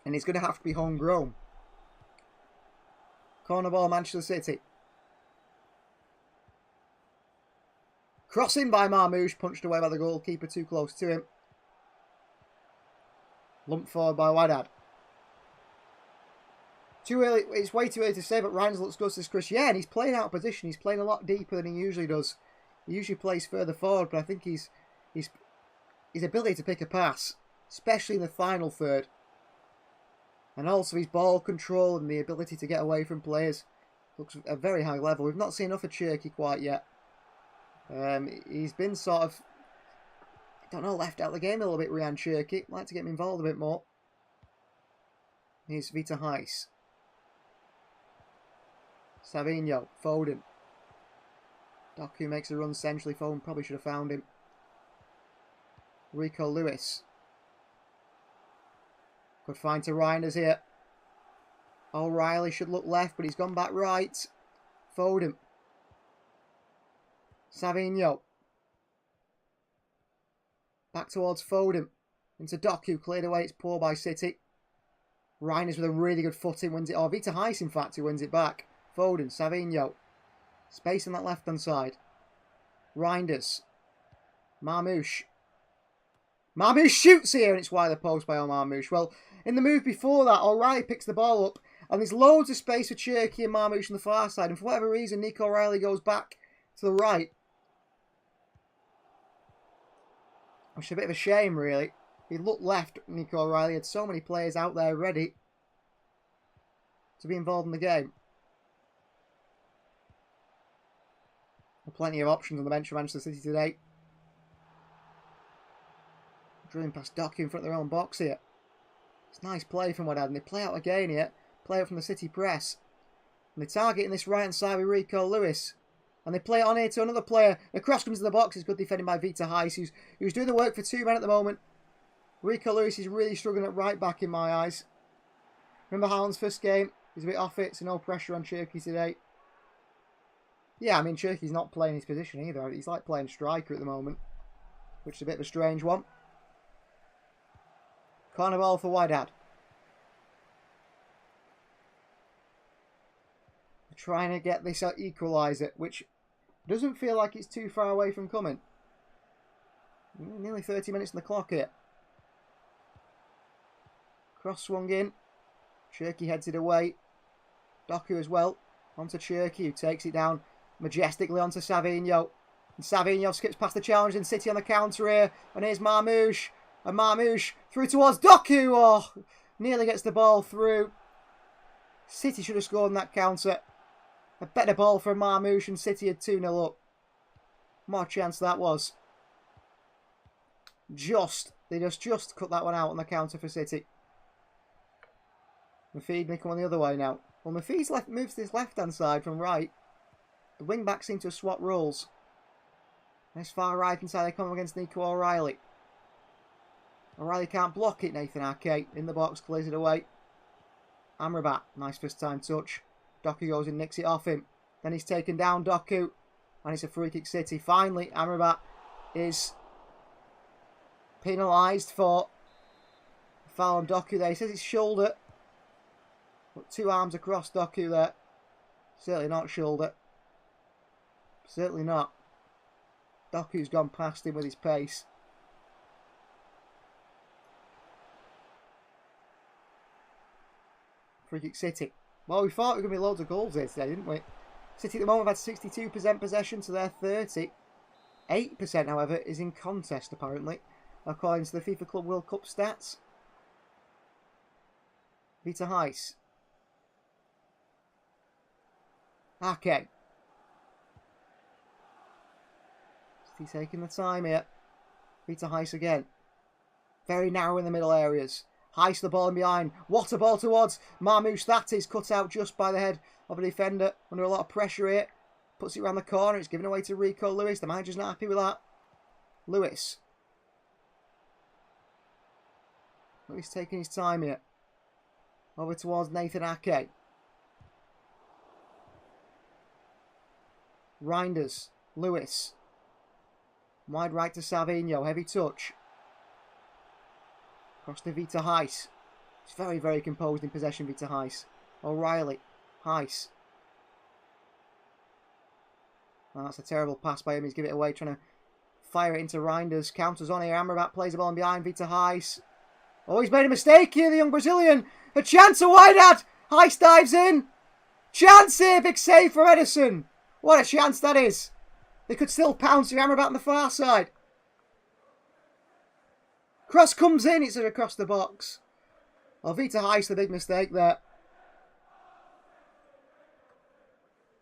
And he's going to have to be homegrown. Corner ball, Manchester City. Crossing by Marmoush, punched away by the goalkeeper, too close to him. Lumped forward by Wydad. Too early, it's way too early to say, but Reinders looks good, says Chris. Yeah, and he's playing out of position. He's playing a lot deeper than he usually does. He usually plays further forward, but I think his ability to pick a pass, especially in the final third, and also his ball control and the ability to get away from players, looks at a very high level. We've not seen enough of Cherky quite yet. He's been sort of, I don't know, left out of the game a little bit, Ryan Cherky. Like to get him involved a bit more. Here's Vita Heiss. Savinho, Foden. Doku makes a run centrally. Foden probably should have found him. Rico Lewis. Good find to Reinders here. O'Reilly should look left, but he's gone back right. Foden. Savinho. Back towards Foden. Into Doku, cleared away. It's poor by City. Reinders with a really good footing wins it. Or Vita Heiss, in fact, who wins it back. Foden, Savinho. Space on that left-hand side. Reinders. Marmoush. Marmoush shoots here, and it's wide of the post by Marmoush. Well, in the move before that, O'Reilly picks the ball up, and there's loads of space for Cherky and Marmoush on the far side, and for whatever reason, Nico O'Reilly goes back to the right. Which is a bit of a shame, really. He looked left, Nico O'Reilly had so many players out there ready to be involved in the game. Plenty of options on the bench for Manchester City today. Drilling past Doku in front of their own box here. It's nice play from Wydad, and they play out again here. Play out from the City press. And they're targeting this right hand side with Rico Lewis. And they play it on here to another player. The cross comes to the box. It's good defending by Vita Heiss, who's doing the work for 2 men at the moment. Rico Lewis is really struggling at right back in my eyes. Remember Haaland's first game? He's a bit off it, so no pressure on Cherki today. Yeah, I mean, Cherki's not playing his position either. He's like playing striker at the moment, which is a bit of a strange one. Corner ball for Wydad. Trying to get this equaliser, which doesn't feel like it's too far away from coming. Nearly 30 minutes on the clock here. Cross swung in. Cherki heads it away. Doku as well. Onto Cherki, who takes it down majestically onto Savinho. And Savinho skips past the challenge and City on the counter here. And here's Marmoush. And Marmoush through towards Doku. Oh, nearly gets the ball through. City should have scored on that counter. A better ball for Marmoush and City had 2-0 up. More chance that was. They just cut that one out on the counter for City. Mafeed coming the other way now. Well, Mafeed's moves to this left-hand side from right. The wing-backs seem to have swapped roles. Nice far right-hand side, they come against Nico O'Reilly. O'Reilly can't block it, Nathan Ake. In the box, clears it away. Amrabat, nice first-time touch. Doku goes and nicks it off him. Then he's taken down Doku. And it's a free kick City. Finally, Amrabat is penalised for foul on Doku there. He says it's shoulder. Put 2 arms across Doku there. Certainly not shoulder. Certainly not. Doku's gone past him with his pace. Free kick City. Well, we thought we were going to be loads of goals here today, didn't we? City at the moment have had 62% possession to their 30. 8%, however, is in contest, apparently, according to the FIFA Club World Cup stats. Vita Heiss. Ake. City taking the time here. Vita Heiss again. Very narrow in the middle areas. Heiss the ball in behind. What a ball towards Marmoush. That is cut out just by the head of a defender. Under a lot of pressure here. Puts it around the corner. It's given away to Rico Lewis. The manager's not happy with that. Lewis taking his time here. Over towards Nathan Ake. Reinders. Lewis. Wide right to Savinho. Heavy touch. Across to Vita Heiss. He's very, very composed in possession, Vita Heiss. O'Reilly. Heiss. Oh, that's a terrible pass by him. He's given it away, trying to fire it into Reinders. Counters on here. Amrabat plays the ball in behind Vita Heiss. Oh, he's made a mistake here, the young Brazilian. A chance of Wydad. Heiss dives in. Chance here. Big save for Edison. What a chance that is. They could still pounce with Amrabat on the far side. Cross comes in. It's across the box. Oh, Vita Heiss, the big mistake there.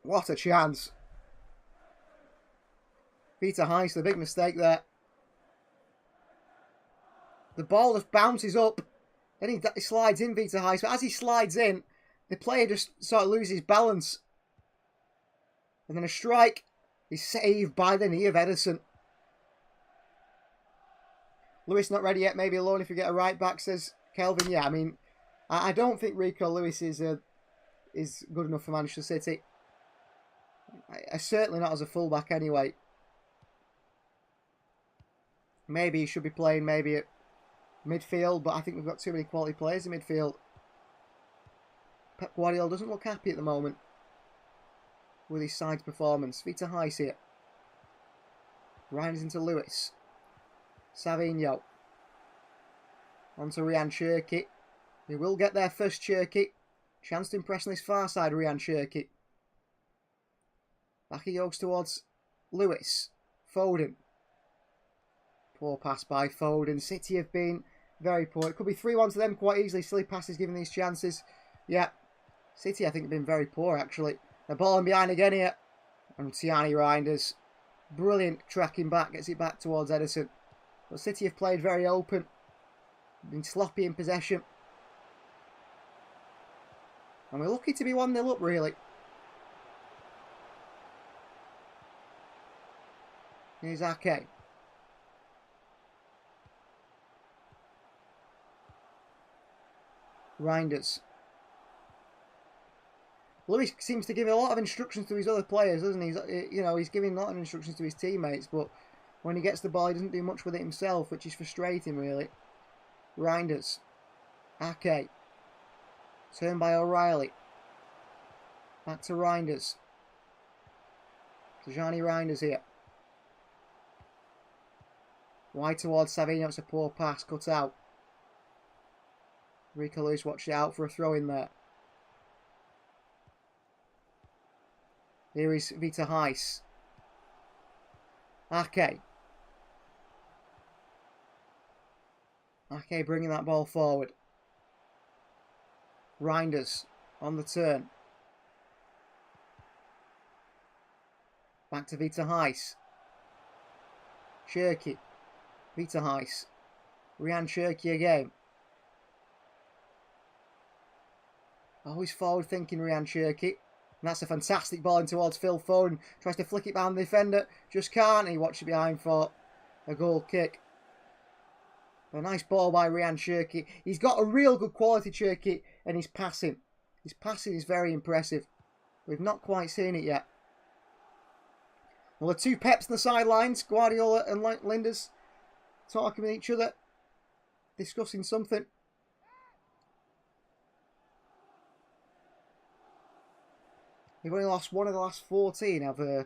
What a chance. Vita Heiss, the big mistake there. The ball just bounces up. Then he slides in, Vita Heiss. But as he slides in, the player just sort of loses balance. And then a strike is saved by the knee of Edison. Lewis not ready yet. Maybe alone if you get a right back, says Kelvin. Yeah, I mean, I don't think Rico Lewis is good enough for Manchester City. Certainly not as a fullback anyway. Maybe he should be playing maybe at midfield, but I think we've got too many quality players in midfield. Pep Guardiola doesn't look happy at the moment with his side's performance. Vita Heiss here. Ryan's into Lewis. Savinho. On to Ryan Cherki. They will get their first Cherki. Chance to impress on this far side, Ryan Cherki. Back he goes towards Lewis. Foden. Poor pass by Foden. City have been very poor. It could be 3-1 to them quite easily. Silly passes given these chances. Yeah. City, I think, have been very poor, actually. They're balling behind again here. And Tiani Reinders. Brilliant tracking back. Gets it back towards Edison. But City have played very open. Been sloppy in possession. And we're lucky to be 1-0 up, really. Here's Ake. Reinders. Lewis seems to give a lot of instructions to his other players, doesn't he? He's giving a lot of instructions to his teammates, but when he gets the ball, he doesn't do much with it himself, which is frustrating, really. Reinders. Ake. Turned by O'Reilly. Back to Reinders. Tajani Reinders here. Wide towards Savinho. It's a poor pass. Cut out. Rico Lewis watched it out for a throw in there. Here is Vita Heiss. Ake. Ake bringing that ball forward. Reinders on the turn. Back to Vita Heiss. Cherki. Vita Heiss. Ryan Cherki again. Always forward thinking Ryan Cherki. And that's a fantastic ball in towards Phil Foden. Tries to flick it behind the defender. Just can't. He watched it behind for a goal kick. A nice ball by Ryan Cherki. He's got a real good quality, Cherki, and his passing. His passing is very impressive. We've not quite seen it yet. Well, the two Peps on the sidelines, Guardiola and Linders, talking with each other, discussing something. They've only lost one of the last 14,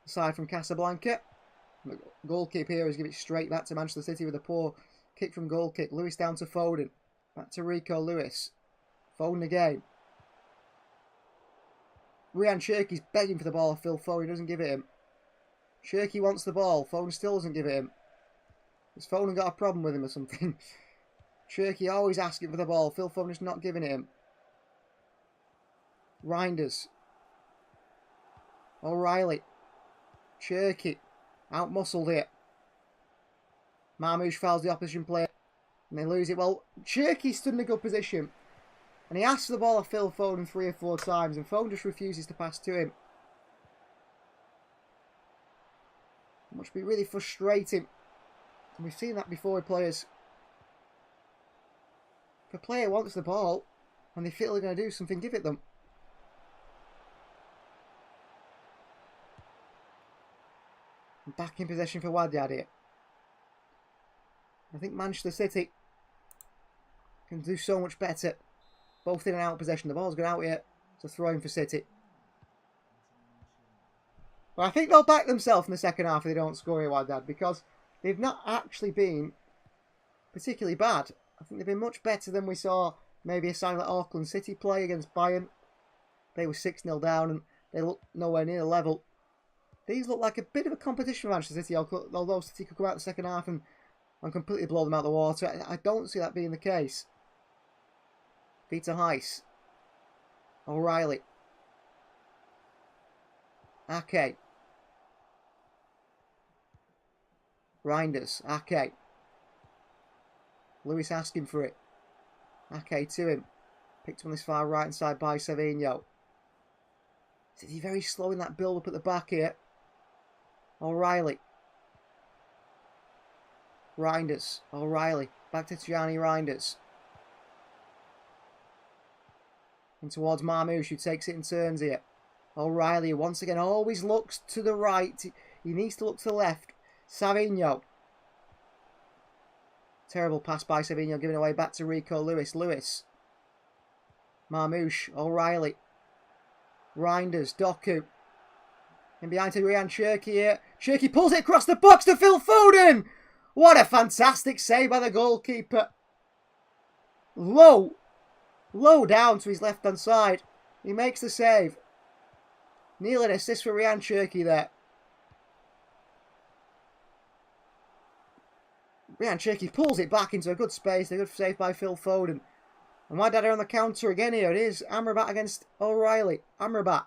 aside from Casablanca. The goal kick here is give it straight back to Manchester City with a poor kick from goal kick. Lewis down to Foden. Back to Rico Lewis. Foden again. Ryan Cherki's begging for the ball. Phil Foden doesn't give it him. Cherki wants the ball. Foden still doesn't give it him. Has Foden got a problem with him or something? Cherki always asking for the ball. Phil Foden just not giving it him. Reinders. O'Reilly. Cherki. Out-muscled here. Marmoush fouls the opposition player. And they lose it. Well, Cherki stood in a good position. And he asks for the ball of Phil Foden 3 or 4 times. And Foden just refuses to pass to him. It must be really frustrating. And we've seen that before with players. If a player wants the ball and they feel they're going to do something, give it them. Back in possession for Wydad here. I think Manchester City can do so much better. Both in and out of possession. The ball's going out here. It's a throw-in for City. But I think they'll back themselves in the second half if they don't score here, Wydad, because they've not actually been particularly bad. I think they've been much better than we saw maybe a side like Auckland City play against Bayern. They were 6-0 down and they looked nowhere near the level. These look like a bit of a competition for Manchester City, although City could go out the second half and completely blow them out of the water. I don't see that being the case. Vita Heiss. O'Reilly. Ake. Reinders. Ake. Lewis asking for it. Ake to him. Picked on this far right hand side by Savinho. City very slow in that build up at the back here. O'Reilly. Reinders. O'Reilly. Back to Gianni Reinders. And towards Marmoush, who takes it in turns here. O'Reilly once again always looks to the right. He needs to look to the left. Savinho. Terrible pass by Savinho, giving away back to Rico Lewis. Lewis. Marmoush. O'Reilly. Reinders. Doku. In behind to Ryan Cherki here. Cherki pulls it across the box to Phil Foden. What a fantastic save by the goalkeeper. Low down to his left hand side. He makes the save. Nearly an assist for Ryan Cherki there. Ryan Cherky pulls it back into a good space. A good save by Phil Foden. And Wydad are on the counter again here. It is Amrabat against O'Reilly. Amrabat.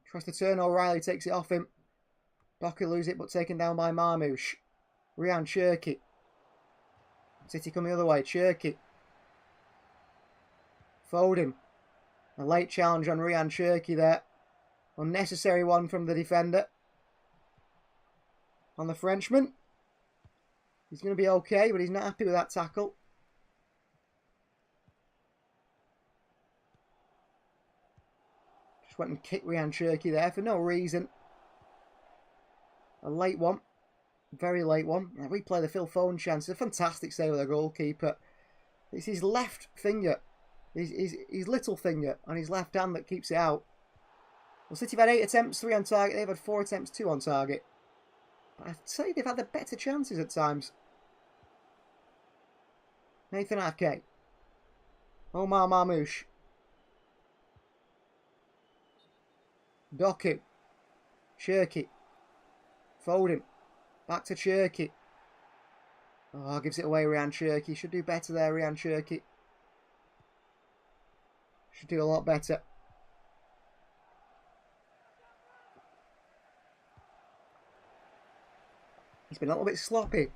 Tries to turn O'Reilly, takes it off him. Doku loses it, but taken down by Marmoush. Ryan Cherky. City coming the other way. Cherky. Foden. A late challenge on Ryan Cherky there. Unnecessary one from the defender. On the Frenchman. He's going to be okay, but he's not happy with that tackle. Just went and kicked Ryan Cherky there for no reason. A late one. Very late one. Now replay the Phil Foden chance. It's a fantastic save with the goalkeeper. It's his left finger. His little finger on his left hand that keeps it out. Well, City have had 8 attempts, 3 on target. They've had 4 attempts, 2 on target. But I'd say they've had the better chances at times. Nathan Ake. Omar Marmoush. Doku. Cherky. Foden. Back to Cherky. Oh, gives it away, Ryan Cherky. Should do better there, Ryan Cherky. Should do a lot better. He's been a little bit sloppy,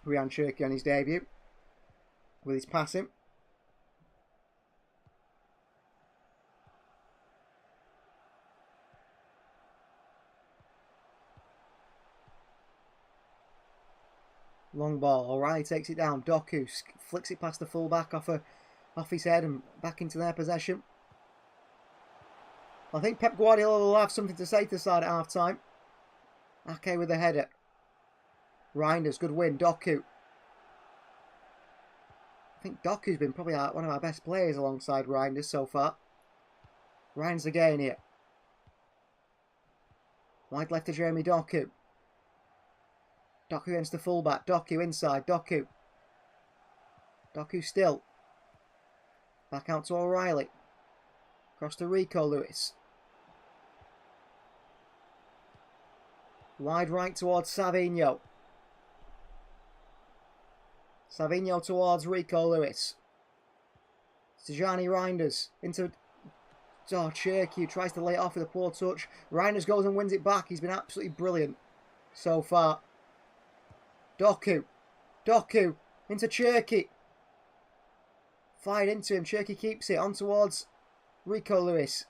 Ryan Cherky, on his debut. With his passing. Long ball. O'Reilly takes it down. Doku flicks it past the full-back off his head and back into their possession. I think Pep Guardiola will have something to say to the side at half-time. Ake with the header. Reinders, good win. Doku. I think Doku's been probably one of our best players alongside Reinders so far. Reinders again here. Wide left to Jeremy Doku. Doku against the fullback. Doku inside. Doku. Doku still. Back out to O'Reilly. Across to Rico Lewis. Wide right towards Savinho. Savinho towards Rico Lewis. Tijani Reinders into Cherky, tries to lay it off with a poor touch. Reinders goes and wins it back. He's been absolutely brilliant so far. Doku. Doku into Cherky. Fired into him. Cherky keeps it on towards Rico Lewis.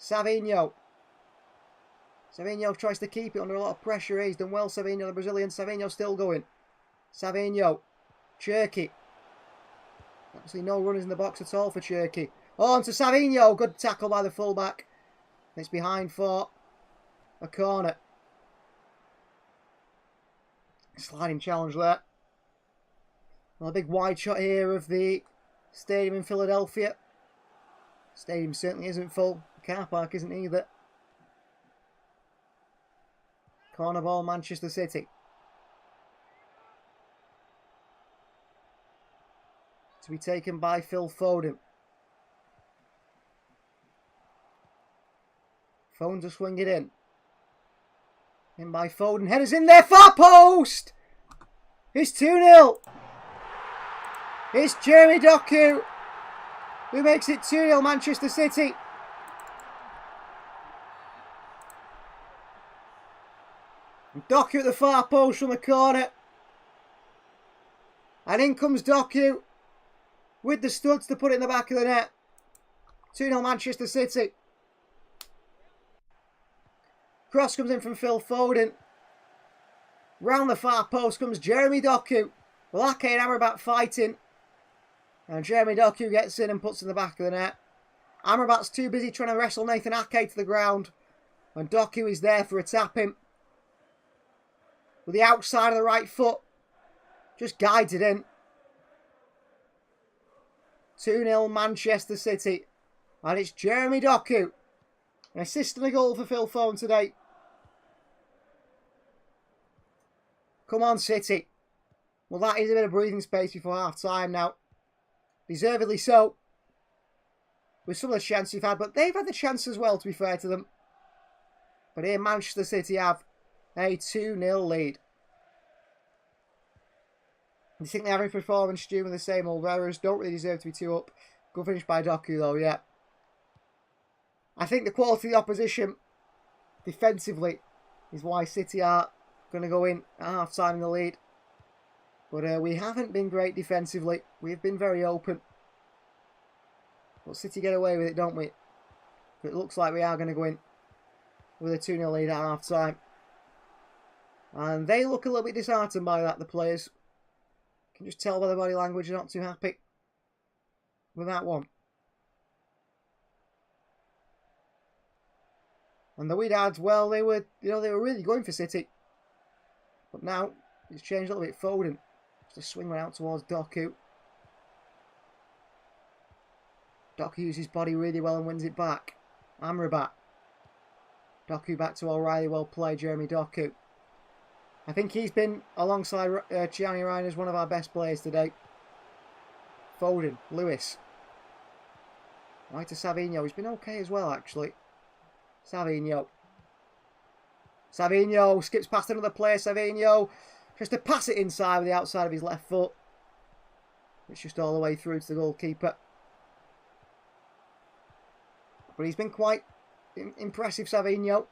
Savinho. Savinho tries to keep it under a lot of pressure. He's done well, Savinho, the Brazilian. Savinho still going. Savinho. Cherky. Absolutely no runners in the box at all for Cherky. Oh, on to Savinho. Good tackle by the fullback. It's behind for a corner. Sliding challenge there. Well, a big wide shot here of the stadium in Philadelphia. Stadium certainly isn't full. The car park isn't either. Corner ball, Manchester City. To be taken by Phil Foden. Foden to swing it in. In by Foden. Headers in there. Far post! It's 2-0. It's Jeremy Doku who makes it 2-0 Manchester City. And Doku at the far post from the corner. And in comes Doku with the studs to put it in the back of the net. 2-0 Manchester City. Cross comes in from Phil Foden. Round the far post comes Jeremy Doku. Well, Ake and Amrabat fighting. And Jeremy Doku gets in and puts in the back of the net. Amrabat's too busy trying to wrestle Nathan Ake to the ground. And Doku is there for a tap-in. With the outside of the right foot. Just guides it in. 2-0 Manchester City. And it's Jeremy Doku. An assist and a goal for Phil Foden today. Come on, City. Well, that is a bit of breathing space before half-time now. Deservedly so. With some of the chances you've had. But they've had the chance as well, to be fair to them. But here Manchester City have a 2-0 lead. You think the average performance due with the same old errors. Don't really deserve to be 2 up. Good finish by Doku though, yeah. I think the quality of the opposition defensively is why City are going to go in at half-time in the lead. But we haven't been great defensively. We've been very open. But City get away with it, don't we? But it looks like we are going to go in with a 2-0 lead at half-time. And they look a little bit disheartened by that, the players. You can just tell by the body language they're not too happy with that one. And the Wydads, well, they were really going for City. But now it's changed a little bit. Foden, just a swing went out towards Doku. Doku uses his body really well and wins it back. Amrabat. Doku back to O'Reilly, well played, Jeremy Doku. I think he's been, alongside Gianni Reinders, one of our best players today. Foden, Lewis. Right to Savinho, he's been okay as well, actually. Savinho skips past another player. Savinho tries to pass it inside with the outside of his left foot. It's just all the way through to the goalkeeper. But he's been quite impressive, Savinho.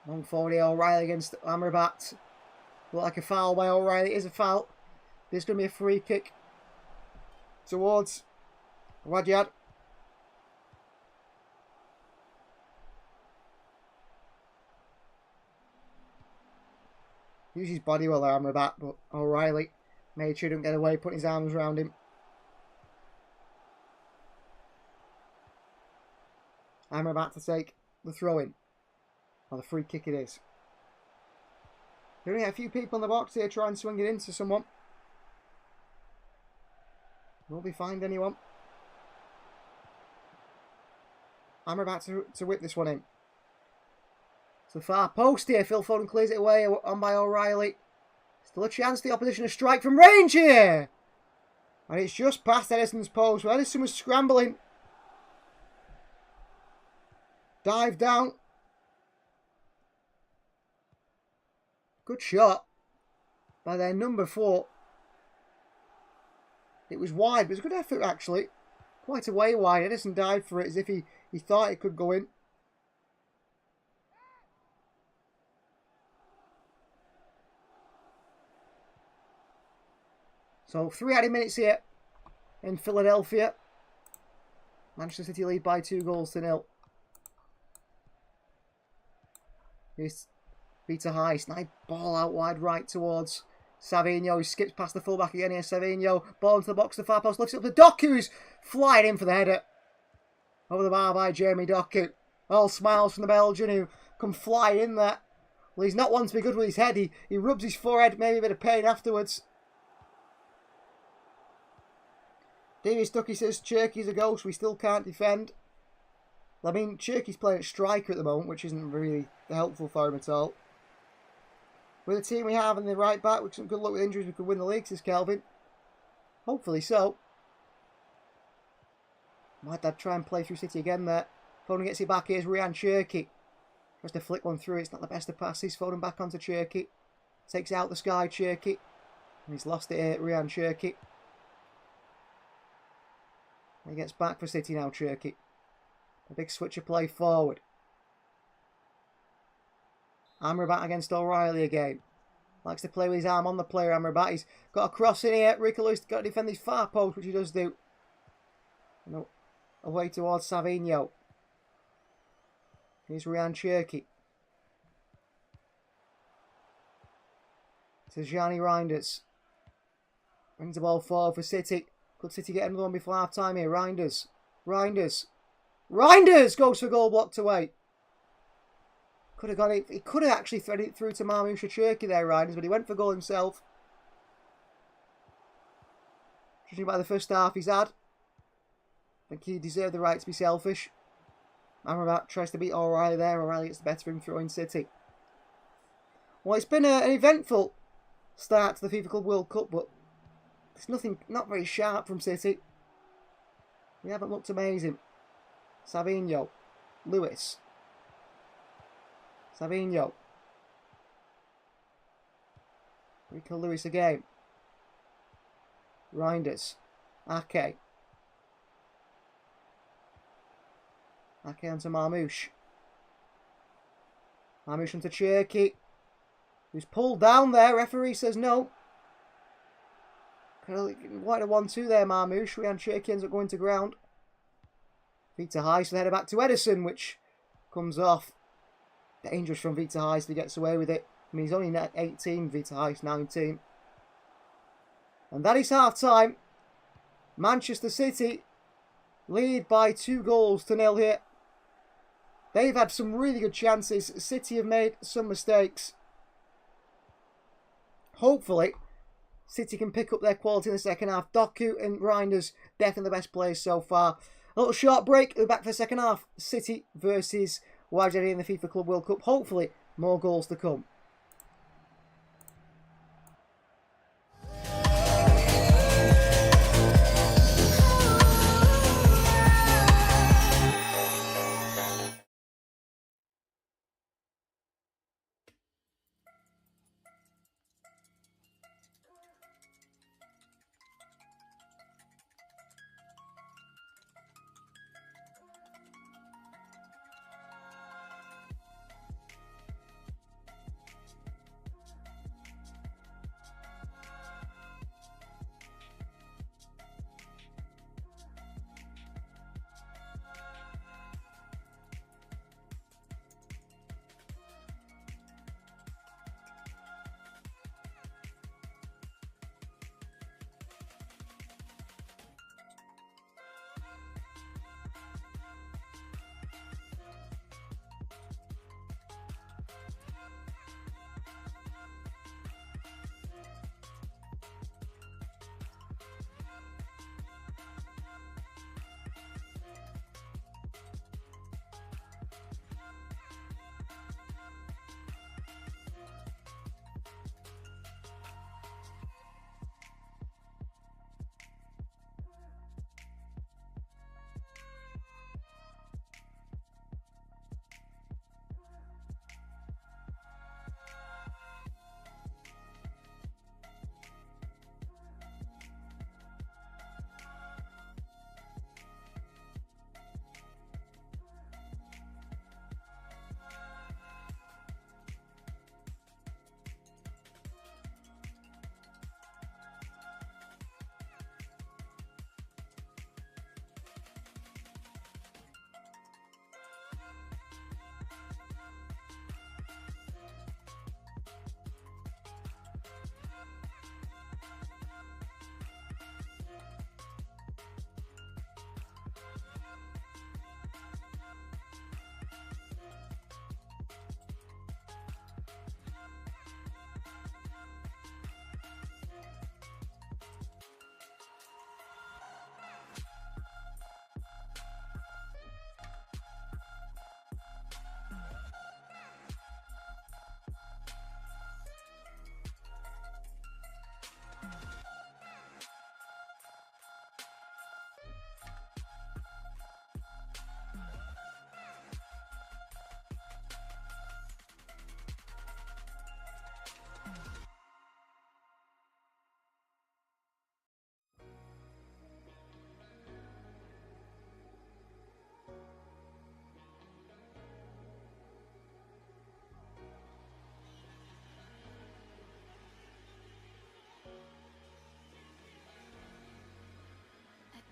Long forward here, O'Reilly against Amrabat. Looked like a foul by O'Reilly. It is a foul. There's going to be a free kick towards Wydad. Uses his body well there, Amrabat, but O'Reilly made sure he didn't get away, putting his arms around him. Amrabat to take the throw-in. Or the free kick it is. You're going to get a few people in the box here trying to swing it into someone. Will they find anyone? Amrabat to whip this one in. It's the far post here. Phil Foden clears it away on by O'Reilly. Still a chance the opposition to strike from range here. And it's just past Edison's post. Well, Edison was scrambling. Dive down. Good shot by their number 4. It was wide, but it was a good effort actually. Quite a way wide. Edison dived for it as if he thought it could go in. So 3 added minutes here in Philadelphia. Manchester City lead by 2-0. Here's Peter High, snipe ball out wide right towards Savinho. He skips past the fullback again here. Savinho, ball into the box, the far post, lifts it up to Doku, who's flying in for the header. Over the bar by Jeremy Doku. All smiles from the Belgian who come flying in there. Well, he's not one to be good with his head. He rubs his forehead, maybe a bit of pain afterwards. David Stuckey says Cherky's a ghost, we still can't defend. Well, I mean, Cherky's playing at striker at the moment, which isn't really helpful for him at all. With the team we have and the right back, with some good luck with injuries, we could win the league, says Kelvin. Hopefully so. Might Dad try and play through City again there. Foden gets it back, here's Ryan Cherky. Tries to flick one through, it's not the best of passes. Foden back onto Cherky. Takes it out the sky, Cherky. And he's lost it here, Ryan Cherky. And he gets back for City now, Cherky. A big switch of play forward. Amrabat against O'Reilly again. Likes to play with his arm on the player, Amrabat. He's got a cross in here. Rico Lewis got to defend his far post, which he does do. And away towards Savinho. Here's Ryan Cherky. To Gianni Reinders. Brings the ball forward for City. Could City get another one before half time here? Reinders. Reinders goes for goal, blocked away. Could have got it. He could have actually threaded it through to Marmusha Cherky there, Reinders, but he went for goal himself. Judging by the first half he's had, I think he deserved the right to be selfish. Amrabat tries to beat O'Reilly there. O'Reilly gets the better of him throwing City. Well, it's been an eventful start to the FIFA Club World Cup, but there's not very sharp from City. We haven't looked amazing. Savinho. Lewis. Savinho. Rico Lewis again. Reinders. Ake. Ake onto Marmoush. Marmoush onto Cherky. Who's pulled down there. Referee says no. Quite a 1-2 there, Marmoush. Ryan Cherky ends up going to ground. Vita Heist, the header back to Edison, which comes off. Dangerous from Vita Heist. He gets away with it. I mean, he's only 18, Vita Heist 19. And that is half-time. Manchester City lead by 2-0 here. They've had some really good chances. City have made some mistakes. Hopefully, City can pick up their quality in the second half. Doku and Reinders, definitely the best players so far. A little short break. We're back for the second half. City versus Wydad in the FIFA Club World Cup. Hopefully, more goals to come.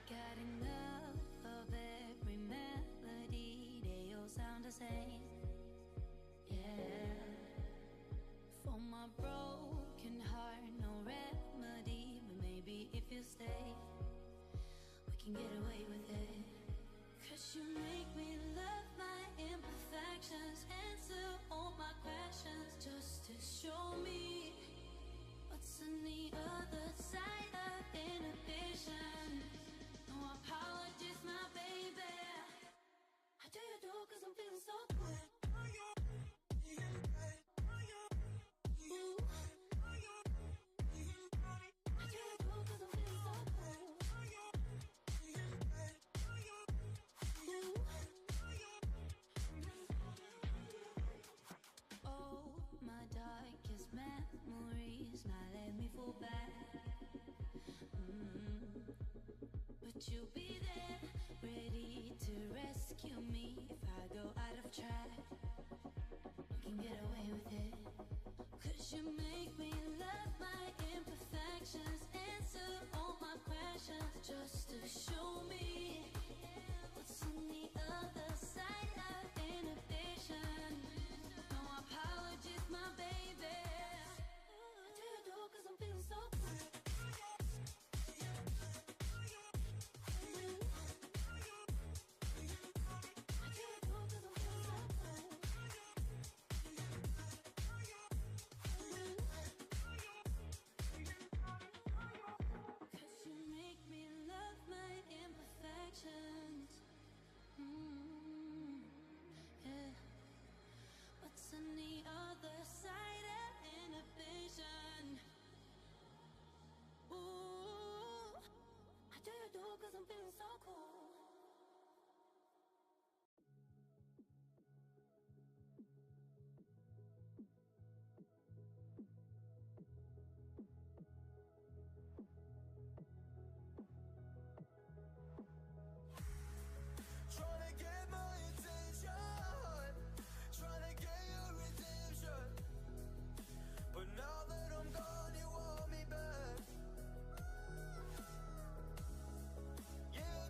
Got enough of every melody, they all sound the same. Yeah, for my broken heart, no remedy. But maybe if you stay, we can get away with it. 'Cause you make me love my imperfections, answer all my questions, just to show me what's on the other side of inhibition. No apologies, my baby. How do you do? 'Cause I'm feeling so good. How do you do? 'Cause I'm feeling so good. not let me fall back. But you'll be there, ready to rescue me if I go out of track. You can get away with it, 'cause you make me love my imperfections, answer all my questions, just to show me what's on the other side of inhibition. No apologies, my baby. I do it all 'cause I'm feeling so good. What's on the other side of inhibition? Ooh, I do it all 'cause I'm feeling so cool. Tryna get my attention, tryna get your redemption, but now that I'm gone, you want me back. Yeah,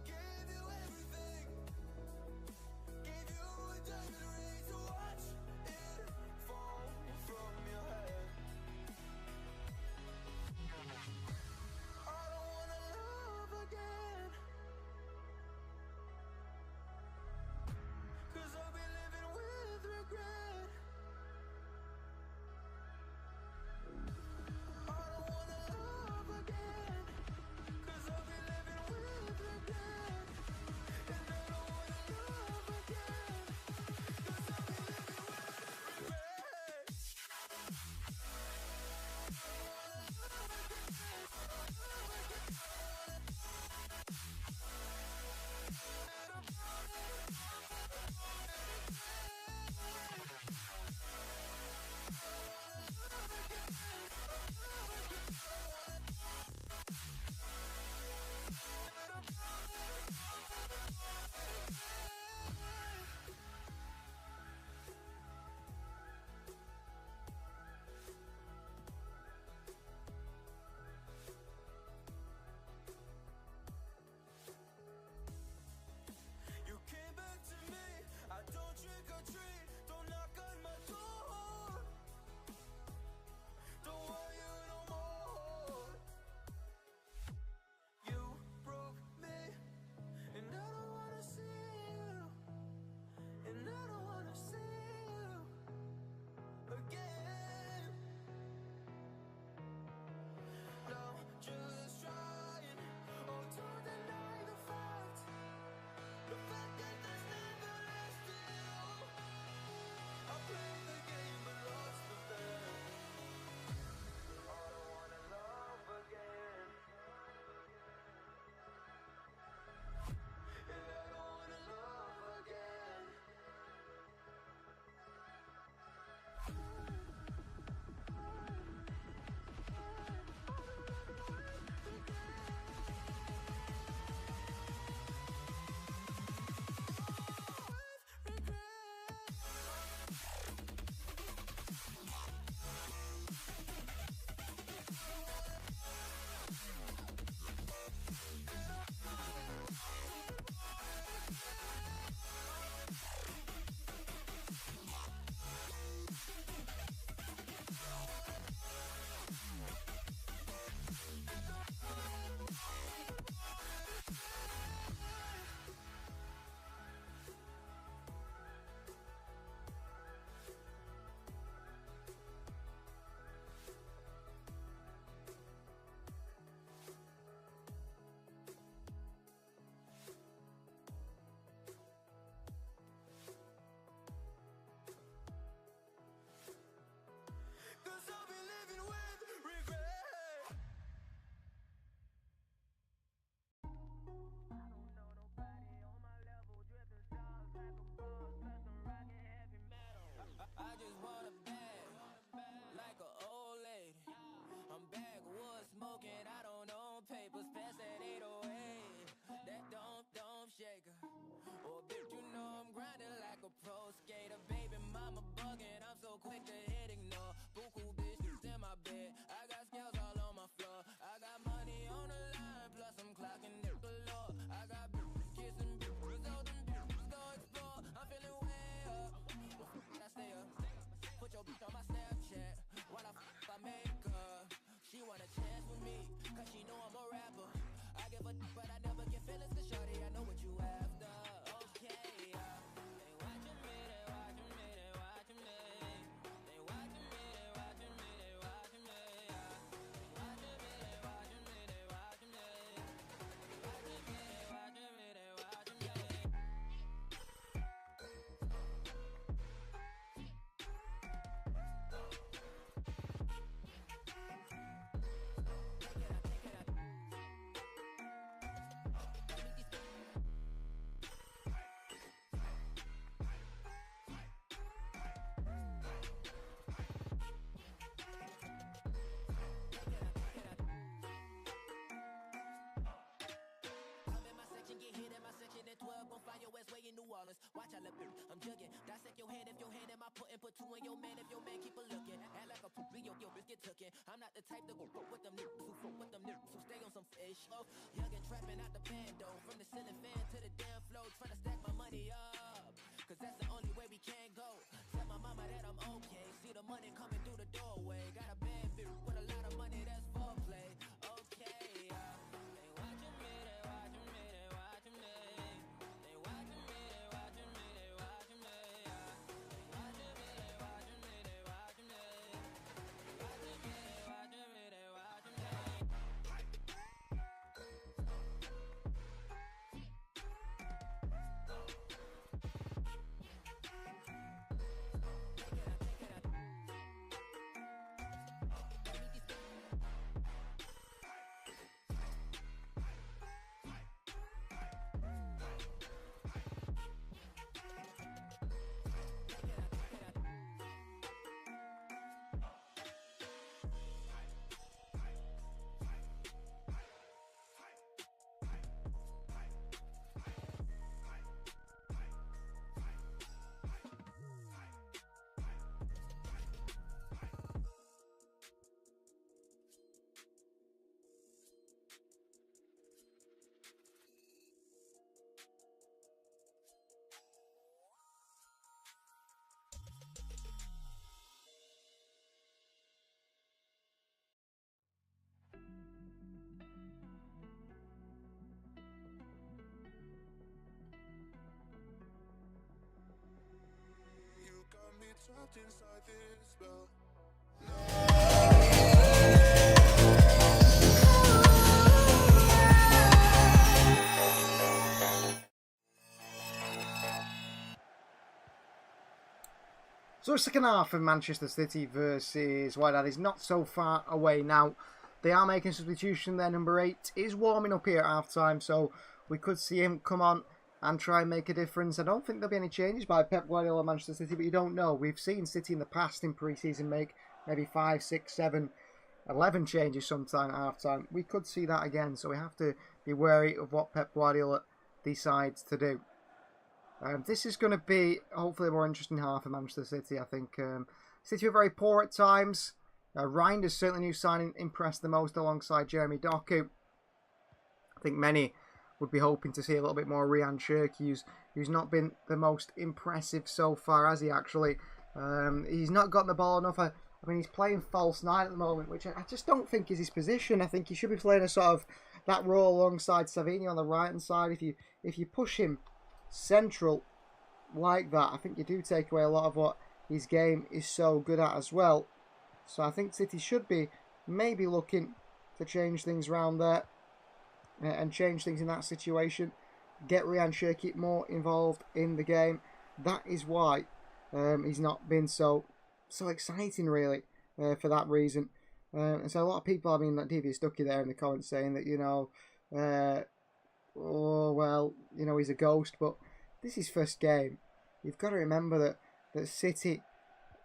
up it. I'm jugging. Dissect your hand if your hand in my putting. Put two in your man if your man keep a looking. Act like a poop, your biscuit tookin'. I'm not the type to go with them niggas who fuck with them niggas who stay on some fish. Oh, youngin' trapping out the bando. From the ceiling fan to the damn floor. Trying to stack my money up. Cause that's the only way we can go. Tell my mama that I'm okay. See the money coming through the doorway. Got a bad bitch with a lot of money, that's foreplay. Okay, they watching me, they watching me, they watching me. They watching me, they watching me, they watching me. They watching me, they watching me, they watching me. They watching me, they watching me, they watching me. You got me trapped inside this spell. So the second half of Manchester City versus Wydad is not so far away now. They are making a substitution there. Number 8 is warming up here at half time, so we could see him come on and try and make a difference. I don't think there'll be any changes by Pep Guardiola at Manchester City, but you don't know. We've seen City in the past in pre-season make maybe 5, 6, 7, 11 changes sometime at half time. We could see that again, so we have to be wary of what Pep Guardiola decides to do. This is going to be hopefully a more interesting half for Manchester City. I think City were very poor at times. Reinders, certainly new signing, impressed the most alongside Jeremy Doku. I think many would be hoping to see a little bit more Ryan Cherki, who's not been the most impressive so far, has he actually? He's not gotten the ball enough. I mean, he's playing false nine at the moment, which I just don't think is his position. I think he should be playing a sort of that role alongside Savini on the right-hand side. If you push him central like that, I think you do take away a lot of what his game is so good at as well. So I think City should be maybe looking to change things around there and change things in that situation. Get Ryan Cherki more involved in the game. That is why he's not been so exciting really for that reason. And so a lot of people, I mean, like Devious Ducky there in the comments saying that, oh, well, he's a ghost, but this is first game. You've got to remember that City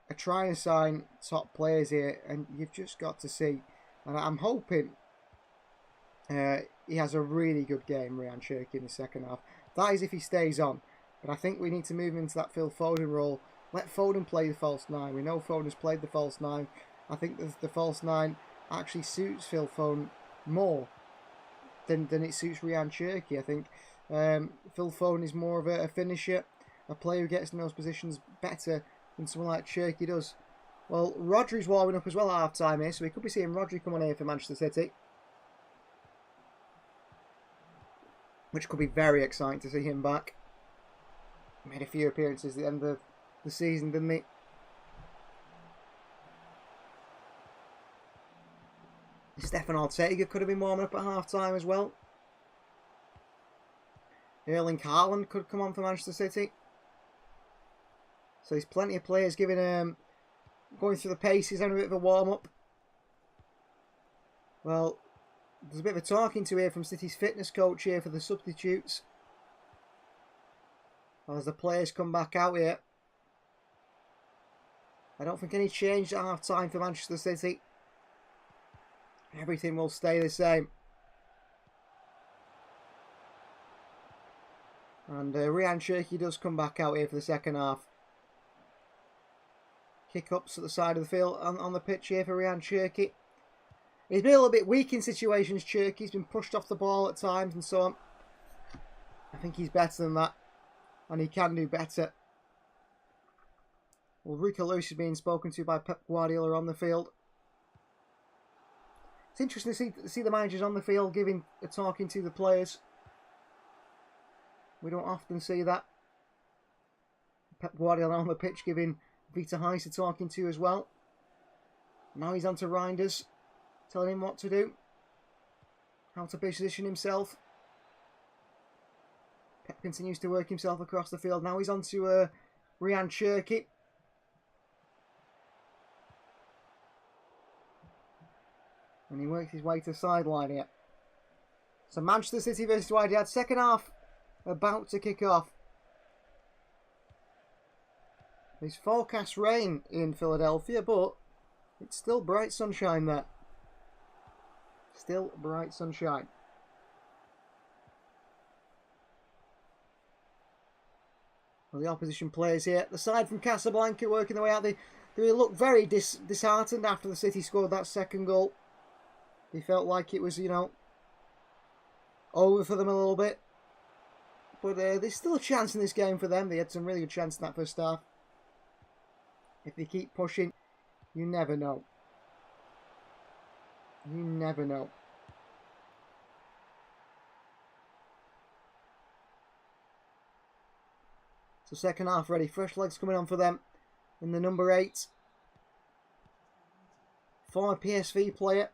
are trying to sign top players here, and you've just got to see. And I'm hoping he has a really good game, Ryan Cherki, in the second half. That is if he stays on. But I think we need to move him into that Phil Foden role. Let Foden play the false nine. We know Foden's played the false nine. I think the false nine actually suits Phil Foden more than it suits Ryan Cherki. I think Phil Foden is more of a finisher, a player who gets in those positions better than someone like Cherki does. Well, Rodri's warming up as well at half time here, so we could be seeing Rodri come on here for Manchester City, which could be very exciting to see him back. Made a few appearances at the end of the season, didn't he? Stefan Ortega could have been warming up at half time as well. Erling Haaland could come on for Manchester City. So there's plenty of players going through the paces, having a bit of a warm up. Well, there's a bit of a talking to here from City's fitness coach here for the substitutes. As the players come back out here. I don't think any change at half time for Manchester City. Everything will stay the same. And Ryan Cherky does come back out here for the second half. Kick-ups at the side of the field on the pitch here for Ryan Cherky. He's been a little bit weak in situations, Cherky. He's been pushed off the ball at times and so on. I think he's better than that. And he can do better. Well, Rico Lewis is being spoken to by Pep Guardiola on the field. It's interesting to see the managers on the field talking to the players. We don't often see that. Pep Guardiola on the pitch giving Vita Heise a talking to as well. Now he's on to Reinders, telling him what to do, how to position himself. Pep continues to work himself across the field. Now he's on to Ryan Cherky. And he works his way to the sideline here. So Manchester City versus Wydad, second half about to kick off. There's forecast rain in Philadelphia, but it's still bright sunshine there. Still bright sunshine. Well, the opposition players here. The side from Casablanca working their way out. They looked very disheartened after the City scored that second goal. They felt like it was, you know, over for them a little bit. But there's still a chance in this game for them. They had some really good chance in that first half. If they keep pushing, you never know. You never know. So second half ready. Fresh legs coming on for them. In the number 8. Former PSV player.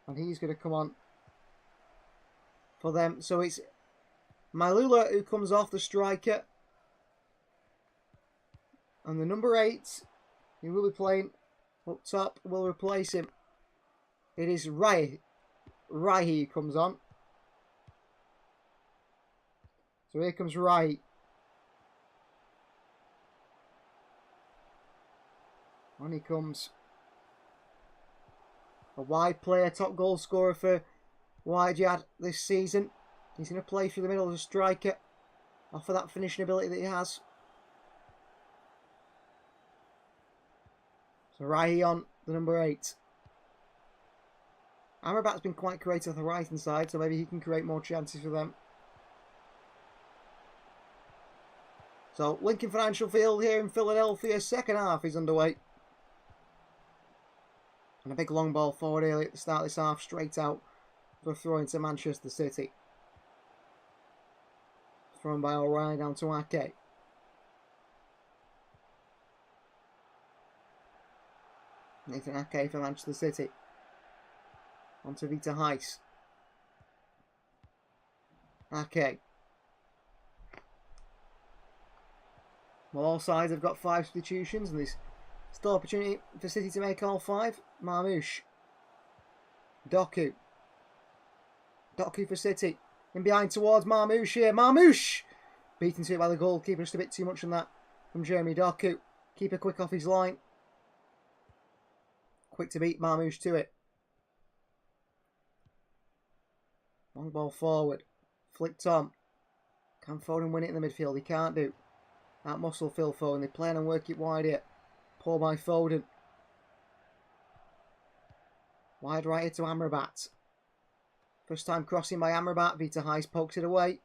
And he's going to come on for them. So it's Malula who comes off, the striker. And the number 8, who will be playing up top, will replace him. It is Rahi who comes on. So here comes Rahi. On he comes. A wide player, top goal scorer for Wydad this season. He's going to play through the middle as a striker. Offer that finishing ability that he has. So Rahi on the number 8. Amrabat's been quite creative on the right hand side, so maybe he can create more chances for them. So Lincoln Financial Field here in Philadelphia, second half is underway. And a big long ball forward early at the start of this half, straight out for a throw into Manchester City. Thrown by O'Reilly down to Ake. Nathan Ake for Manchester City. On to Vita Heise. Ake. Well, all sides have got 5 substitutions, and there's still opportunity for City to make all 5. Marmouche. Doku. Doku for City. In behind towards Marmouche here. Marmouche! Beaten to it by the goalkeeper. Just a bit too much on that from Jeremy Doku. Keeper quick off his line. Quick to beat Marmouche to it. Long ball forward. Flicked on. Can Foden win it in the midfield? He can't do. That muscle Phil Foden. They play and work it wide here. Poor by Foden. Wide right here to Amrabat. First time crossing by Amrabat. Vita Heise pokes it away.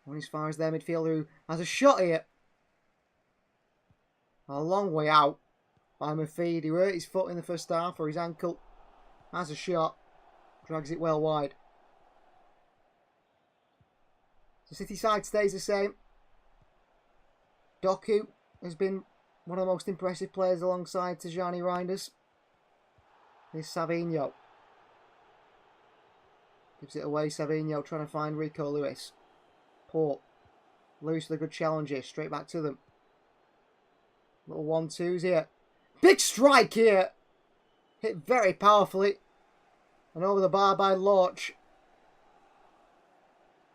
Going as far as their midfielder who has a shot here. A long way out by Mafid. He hurt his foot in the first half, or his ankle. Has a shot. Drags it well wide. The City side stays the same. Doku has been one of the most impressive players alongside Tijani Reinders. Here's Savinho. Gives it away, Savinho trying to find Rico Lewis. Port. Lewis with a good challenge here. Straight back to them. Little 1-2s here. Big strike here. Hit very powerfully. And over the bar by Lorch.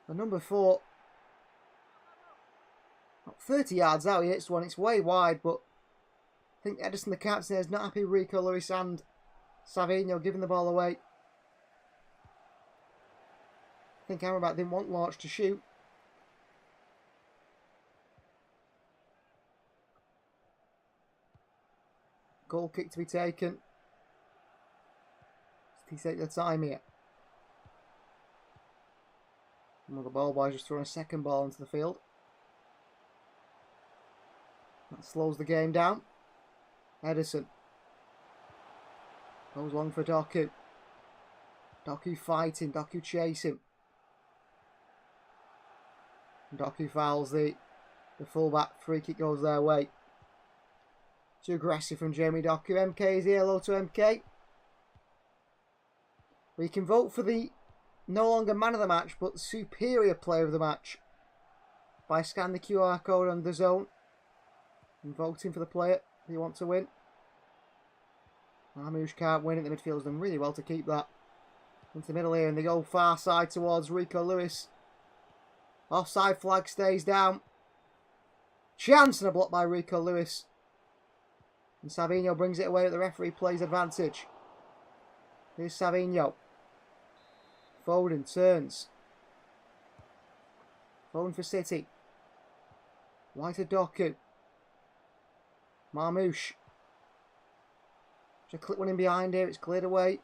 And number 4. Not 30 yards out, he hits one. It's way wide, but I think Edison, the captain, is not happy with Rico Lewis and Savinho giving the ball away. I think Amrabat didn't want Larch to shoot. Goal kick to be taken. He take the time here. Another ball boys just throwing a second ball into the field. That slows the game down. Edison goes long for Doku. Doku fighting, Doku chasing. Doku fouls the fullback. Free kick goes their way. Too aggressive from Jeremy Doku. MK is here. Hello to MK. We can vote for the no longer man of the match, but superior player of the match by scanning the QR code on the zone and voting for the player that you want to win. Marmoush can't win it. The midfield's done really well to keep that into the middle here, and they go far side towards Rico Lewis. Offside flag stays down. Chance and a block by Rico Lewis. And Savinho brings it away, but the referee plays advantage. Here's Savinho. Foden turns. Foden for City. White to Doku. Marmoush. Just a clip one in behind here. It's cleared away.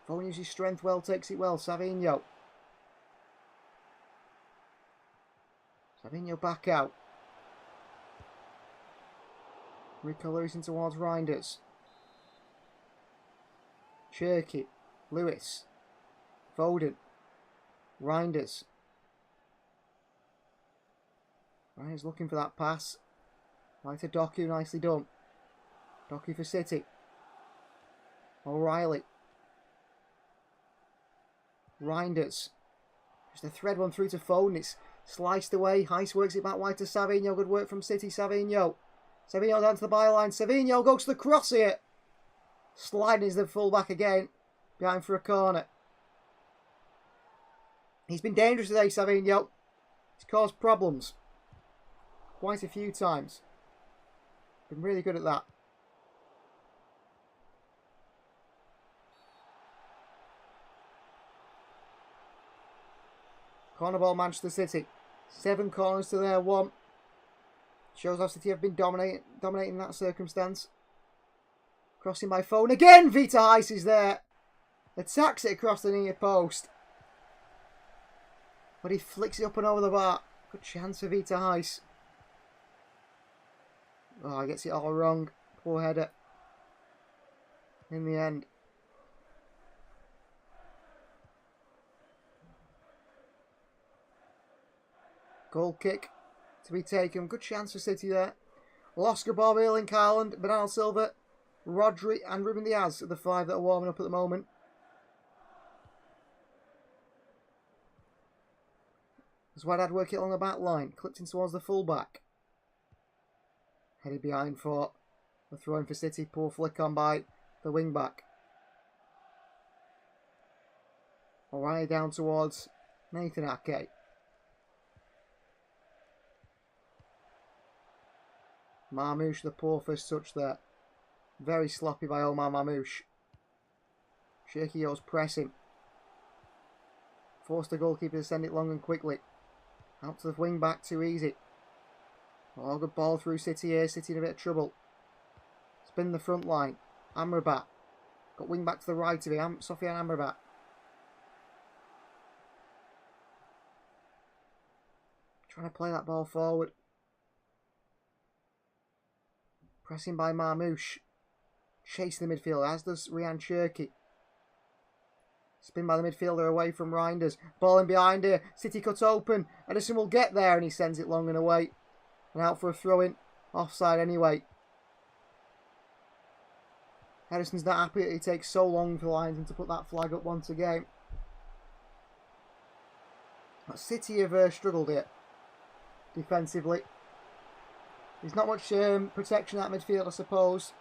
Foden uses strength well, takes it well. Savinho. Savinho back out. Rico Lewis in towards Reinders. Cherky. Lewis. Foden. Reinders. Reinders looking for that pass. Right to Doku, nicely done. Doku for City. O'Reilly. Reinders. Just a thread one through to Foden. It's sliced away. Heiss works it back wide to Savinho. Good work from City. Savinho. Savinho down to the byline. Savinho goes to the cross here. Sliding is the fullback again. Behind for a corner. He's been dangerous today, Savinho. He's caused problems. Quite a few times. Been really good at that. Corner ball, Manchester City. 7 corners to their 1. Shows how City have been dominating that circumstance. Crossing by Foden again. Vita Heiss is there. Attacks it across the near post. But he flicks it up and over the bar. Good chance for Vita Heiss. Oh, he gets it all wrong. Poor header. In the end. Goal kick to be taken. Good chance for City there. Oscar Bob, Erling Haaland, Bernardo Silva, Rodri and Ruben Diaz are the 5 that are warming up at the moment. As Wydad work it along the back line. Clipped in towards the full-back. Headed behind for the throw in for City. Poor flick on by the wing-back. O'Reilly down towards Nathan Ake. Marmoush, the poor first touch there. Very sloppy by Omar Marmoush. Shirkio's pressing. Forced the goalkeeper to send it long and quickly. Out to the wing back, too easy. Oh, good ball through City here. City in a bit of trouble. Spin the front line. Amrabat. Got wing back to the right of him. Sofian Amrabat. Trying to play that ball forward. Pressing by Marmoush. Chasing the midfielder, as does Ryan Cherky. Spin by the midfielder away from Reinders. Ball in behind here. City cut open. Edison will get there and he sends it long and away. And out for a throw-in. Offside anyway. Edison's not happy that he takes so long for Lions to put that flag up once again. But City have struggled here. Defensively. There's not much protection at midfield, I suppose.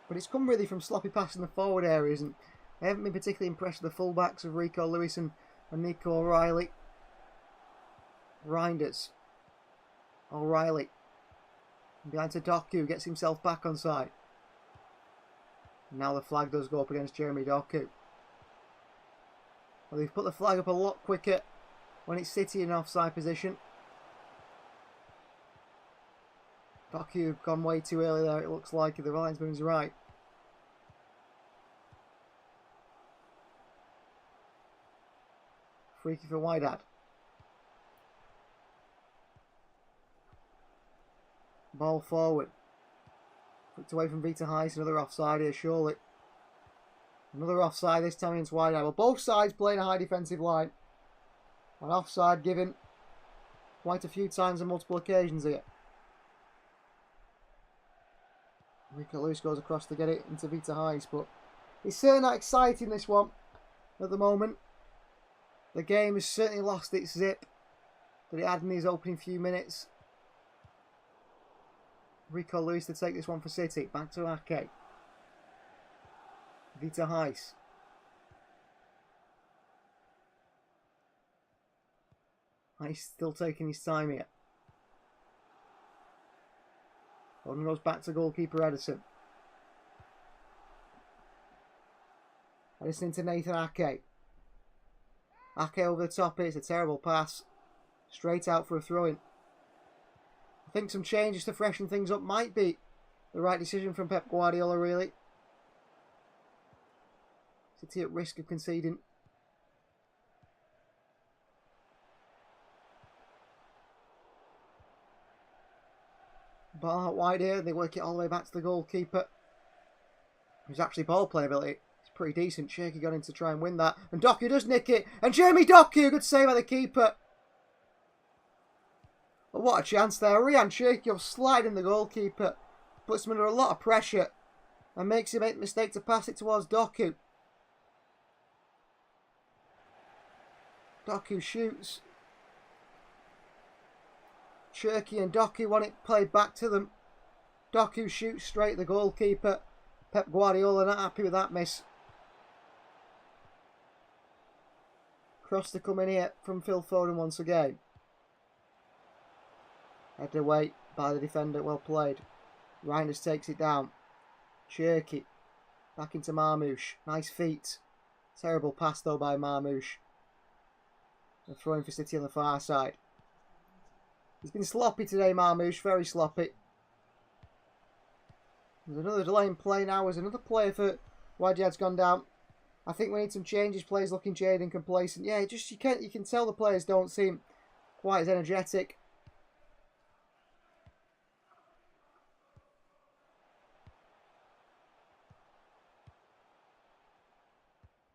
But it's come really from sloppy passing the forward areas. And I haven't been particularly impressed with the fullbacks of Rico Lewis and Nico O'Reilly. Reinders. O'Reilly. Behind to Doku. Gets himself back on side. Now the flag does go up against Jeremy Doku. Well, they've put the flag up a lot quicker when it's City in offside position. Doku have gone way too early there, it looks like, if the linesman is right. Freaky for Wydad. Ball forward. Flicked away from Vita Heist. Another offside here, surely. Another offside, this time against Wydad. Well, both sides playing a high defensive line. An offside given quite a few times on multiple occasions here. Rico Lewis goes across to get it into Vita Heist, but it's certainly not exciting, this one, at the moment. The game has certainly lost its zip that it had in these opening few minutes. Rico Lewis to take this one for City. Back to Ake. Vita Heist. Heist still taking his time here. Foden goes back to goalkeeper Edison. Edison into Nathan Ake. Ake over the top here. It's a terrible pass. Straight out for a throw-in. I think some changes to freshen things up might be the right decision from Pep Guardiola, really. City at risk of conceding. Ball out wide here. They work it all the way back to the goalkeeper, who's actually ball playability. It's pretty decent. Shaky got in to try and win that. And Doku does nick it. And Jamie Doku, good save by the keeper. But what a chance there. Ryan Cherkov sliding the goalkeeper. Puts him under a lot of pressure. And makes him make the mistake to pass it towards Doku. Doku shoots. Cherky and Doku want it played back to them. Doku shoots straight at the goalkeeper. Pep Guardiola not happy with that miss. Cross to come in here from Phil Foden once again. Headed away by the defender, well played. Reinders takes it down. Cherky. Back into Marmoush. Nice feet. Terrible pass though by Marmoush. And throwing for City on the far side. He's been sloppy today, Marmoush. Very sloppy. There's another delay in play now as another player for Wydad's gone down. I think we need some changes. Players looking jaded and complacent. Yeah, just you can tell the players don't seem quite as energetic.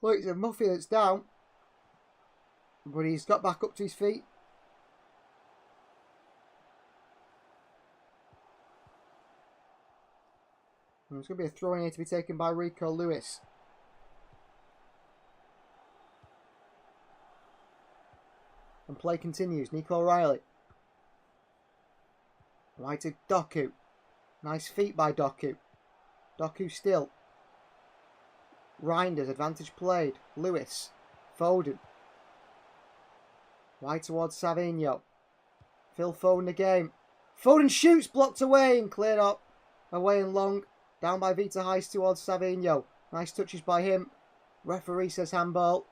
Look, it's a Muffy that's down. But he's got back up to his feet. And there's going to be a throw in here to be taken by Rico Lewis. And play continues. Nico O'Reilly. Right to Doku. Nice feet by Doku. Doku still. Reinders, advantage played. Lewis. Foden. Right towards Savinho. Phil Foden the game. Foden shoots, blocked away and cleared up. Away and long. Down by Vita Heist towards Savinho. Nice touches by him. Referee says handball.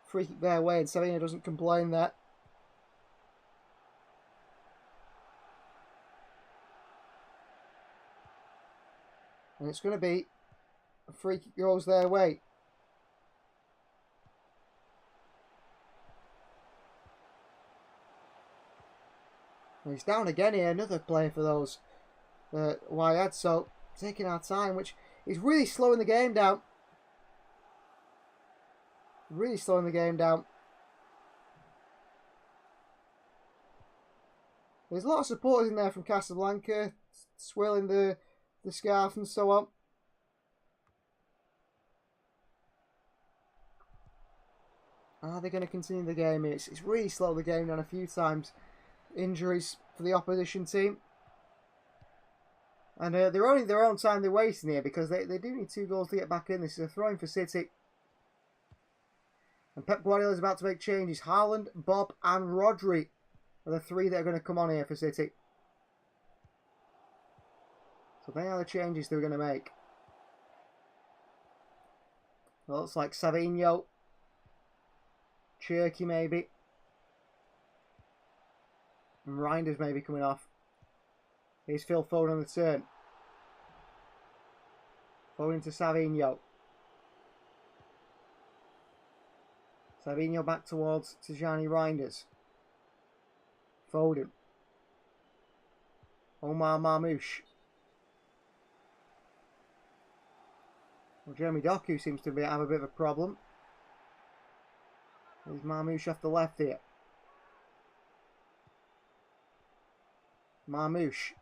Free kick their way and Savinho doesn't complain there. And it's going to be a free kick goes their way. And he's down again here. Another player for those Wydad. So taking our time, which is really slowing the game down. Really slowing the game down. There's a lot of supporters in there from Casablanca, swirling the scarf and so on. Are they going to continue the game? It's really slowed the game down a few times. Injuries for the opposition team. And they're only their own time they're wasting here because they do need 2 goals to get back in. This is a throw-in for City. And Pep Guardiola is about to make changes. Haaland, Bob and Rodri are the 3 that are going to come on here for City. So they are the changes they're going to make. Well, looks like Savinho Cherky maybe. And Reinders maybe coming off. Here's Phil Foden on the turn. Foden to Savinho. Savinho back towards Tijani Reinders. Foden. Omar Marmoush. Well, Jeremy Doku seems to have a bit of a problem. There's Marmoush off the left here. Marmoush.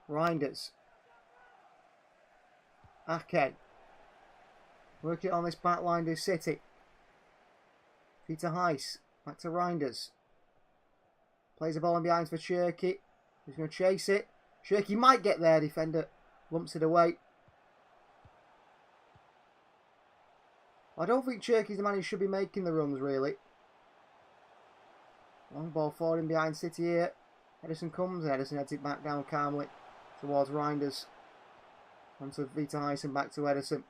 Reinders. Ake. Work it on this back line to City. Peter Heiss. Back to Reinders. Plays the ball in behind for Cherky. He's going to chase it. Cherky might get there. Defender lumps it away. I don't think Cherky's the man who should be making the runs, really. Long ball forward in behind City here. Ederson comes. Ederson heads it back down calmly towards Reinders. Onto Vita Heiss and back to Ederson.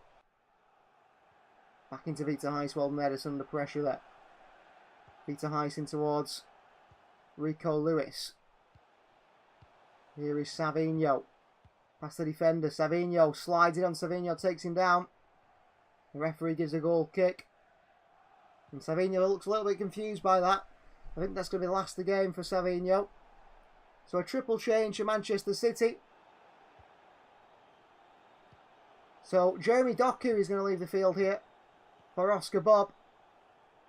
Back into Vita Heiss, well, Ederson under pressure there. Vita Heiss in towards Rico Lewis. Here is Savinho. Past the defender. Savinho slides it on. Savinho takes him down. The referee gives a goal kick. And Savinho looks a little bit confused by that. I think that's going to be the last of the game for Savinho. So a triple change for Manchester City. So Jeremy Doku is going to leave the field here for Oscar Bob.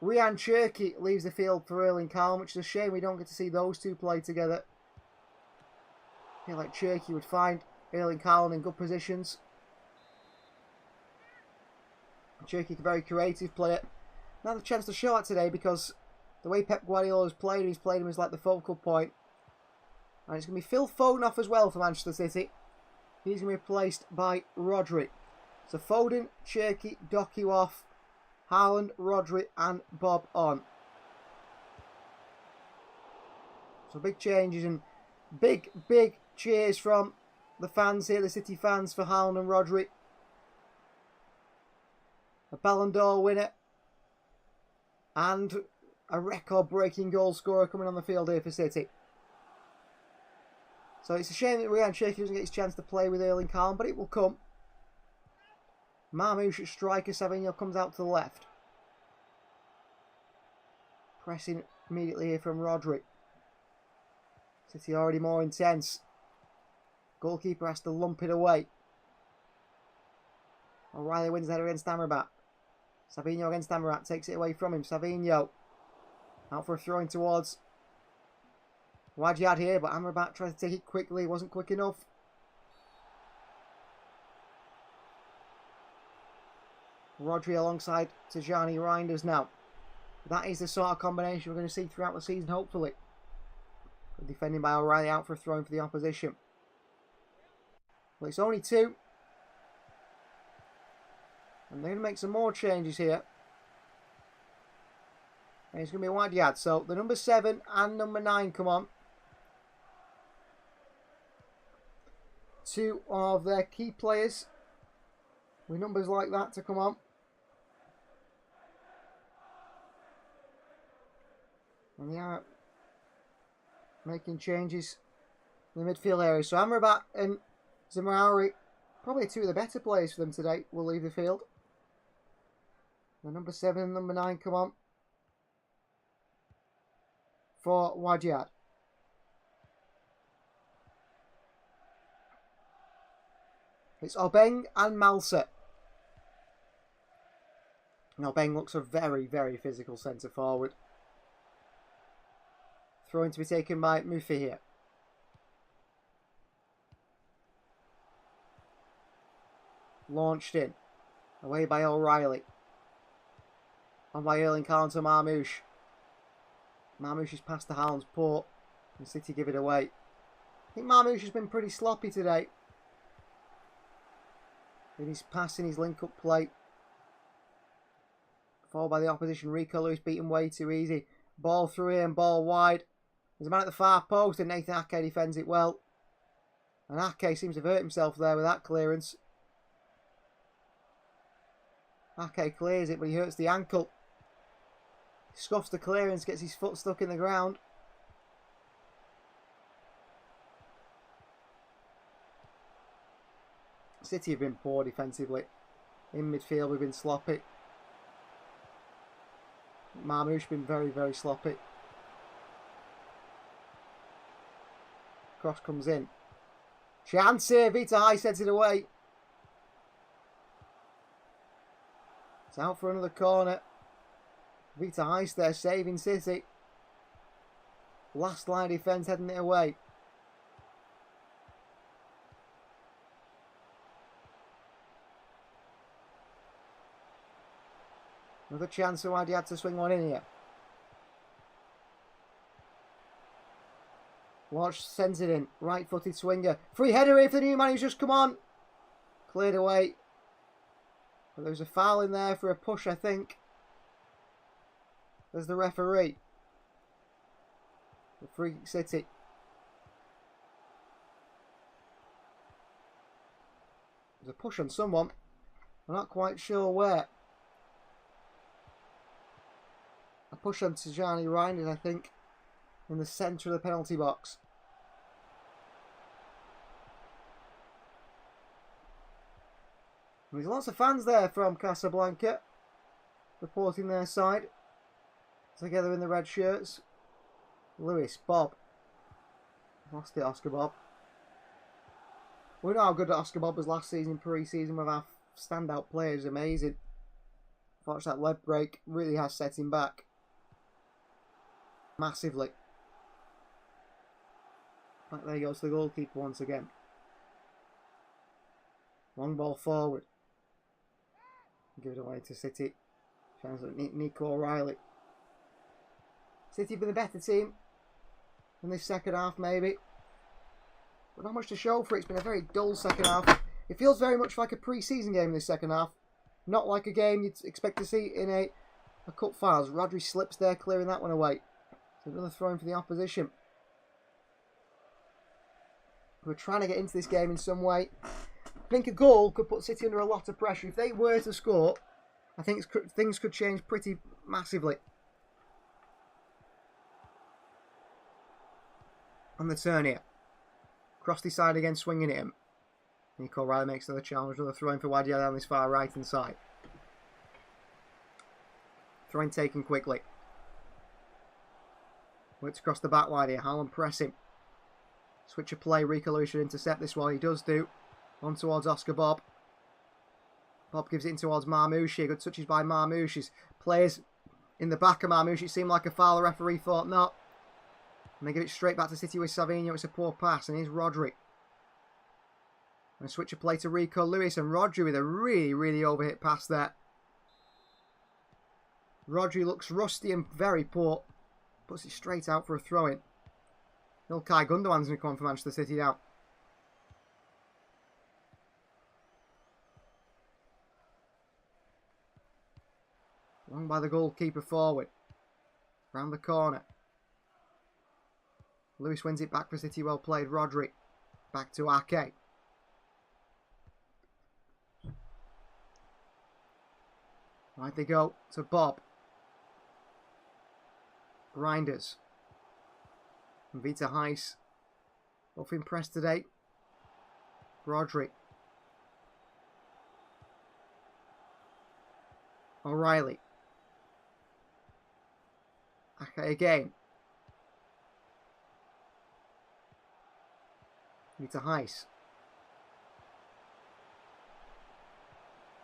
Ryan Cherky leaves the field for Erling Haaland, which is a shame we don't get to see those two play together. I feel like Cherky would find Erling Haaland in good positions. Cherky, a very creative player. Not a chance to show that today because the way Pep Guardiola has played, he's played him as like the focal point. And it's going to be Phil Foden off as well for Manchester City. He's going to be replaced by Rodri. So Foden, Cherky, Doku off. Haaland, Rodri and Bob on. So big changes and big cheers from the fans here, the City fans, for Haaland and Rodri. A Ballon d'Or winner. And a record-breaking goal scorer coming on the field here for City. So it's a shame that Ryan Cherky doesn't get his chance to play with Erling Haaland, but it will come. Marmoush at striker. Savinho comes out to the left. Pressing immediately here from Rodri. City already more intense. Goalkeeper has to lump it away. O'Reilly wins that against Amrabat. Savinho against Amrabat. Takes it away from him. Savinho. Out for a throw in towards Wydad here, but Amrabat tried to take it quickly. It wasn't quick enough. Rodri alongside Tijani Reinders now. That is the sort of combination we're going to see throughout the season, hopefully. Defending by O'Reilly, out for a throw in for the opposition. Well, it's only two. And they're going to make some more changes here. And it's going to be Wydad. So the number 7 and number 9 come on. Two of their key players with numbers like that to come on. And they are making changes in the midfield area. So Amrabat and Zemauri, probably two of the better players for them today, will leave the field. The number 7 and number 9 come on for Wydad. It's Obeng and Malsa. And Obeng looks a very physical centre forward. Throwing to be taken by Mufi here. Launched in. Away by O'Reilly. On by Erling Haaland to Marmoush. Marmoush is past the Haaland's port. And City give it away. I think Marmoush has been pretty sloppy today. In his passing, his link-up play. Followed by the opposition. Rico Lewis beaten way too easy. Ball through here and ball wide. There's a man at the far post and Nathan Ake defends it well. And Ake seems to have hurt himself there with that clearance. Ake clears it, but he hurts the ankle. Scuffs the clearance, gets his foot stuck in the ground. City have been poor defensively. In midfield we've been sloppy. Marmoush been very, very sloppy. Cross comes in. Chance here. Vita High sends it away. It's out for another corner. Vita High there saving City. Last line defence heading it away. Another chance for Wydad to swing one in here. Watch sends it in. Right-footed swinger. Free header here for the new man who's just come on. Cleared away. But there was a foul in there for a push, I think. There's the referee. The free kick City. There's a push on someone. I'm not quite sure where. A push on Tijani Reinders, I think, in the centre of the penalty box. And there's lots of fans there from Casablanca reporting their side. Together in the red shirts. Lewis, Bob. Lost it, Oscar Bob. We know how good Oscar Bob was last season, pre-season, with our standout players. Amazing. Unfortunately, that leg break really has set him back. Massively. Back there goes the goalkeeper once again. Long ball forward. Give it away to City. Chance at Nico O'Reilly. City have been the better team in this second half, maybe. But not much to show for it. It's been a very dull second half. It feels very much like a pre-season game in this second half. Not like a game you'd expect to see in a cup finals. Rodri slips there, clearing that one away. So another throw in for the opposition. We're trying to get into this game in some way. I think a goal could put City under a lot of pressure. If they were to score, I think things could change pretty massively. On the turn here. Cross the side again, swinging at him. Nico O'Reilly makes another challenge, another throw in for Wydad down this far right hand side. Throw in taken quickly. Works across the back line here. Haaland pressing. Switch of play. Rico Lewis should intercept this one. He does do. On towards Oscar Bob. Bob gives it in towards Marmoush. Good touches by Marmoush. His players in the back of Marmoush. It seemed like a foul. The referee thought not. And they give it straight back to City with Savinho. It's a poor pass. And here's Rodri. And a switch of play to Rico Lewis. And Rodri with a really, really overhit pass there. Rodri looks rusty and very poor. Puts it straight out for a throw-in. Ilkay Gundogan's going to come on for Manchester City now. Long by the goalkeeper forward. Round the corner. Lewis wins it back for City. Well played. Rodri. Back to Ake. Right they go to Bob. Reinders. And Vita Heiss. Both impressed today. Rodri. O'Reilly. Ake again. Vita Heiss.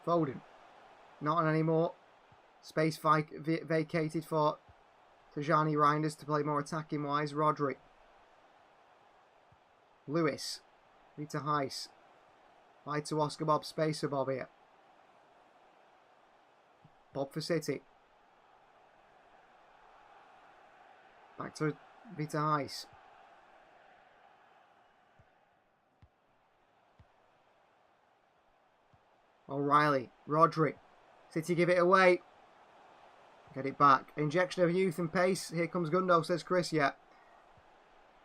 Foden. Not on anymore. Space vacated for Tijani Reinders to play more attacking wise. Rodri. Lewis. Vita Heiss. Wide to Oscar Bob. Space for Bob here. Bob for City. Back to Vita Heiss. O'Reilly. Rodri. City give it away. Get it back. Injection of youth and pace. Here comes Gundo, says Chris. Yeah.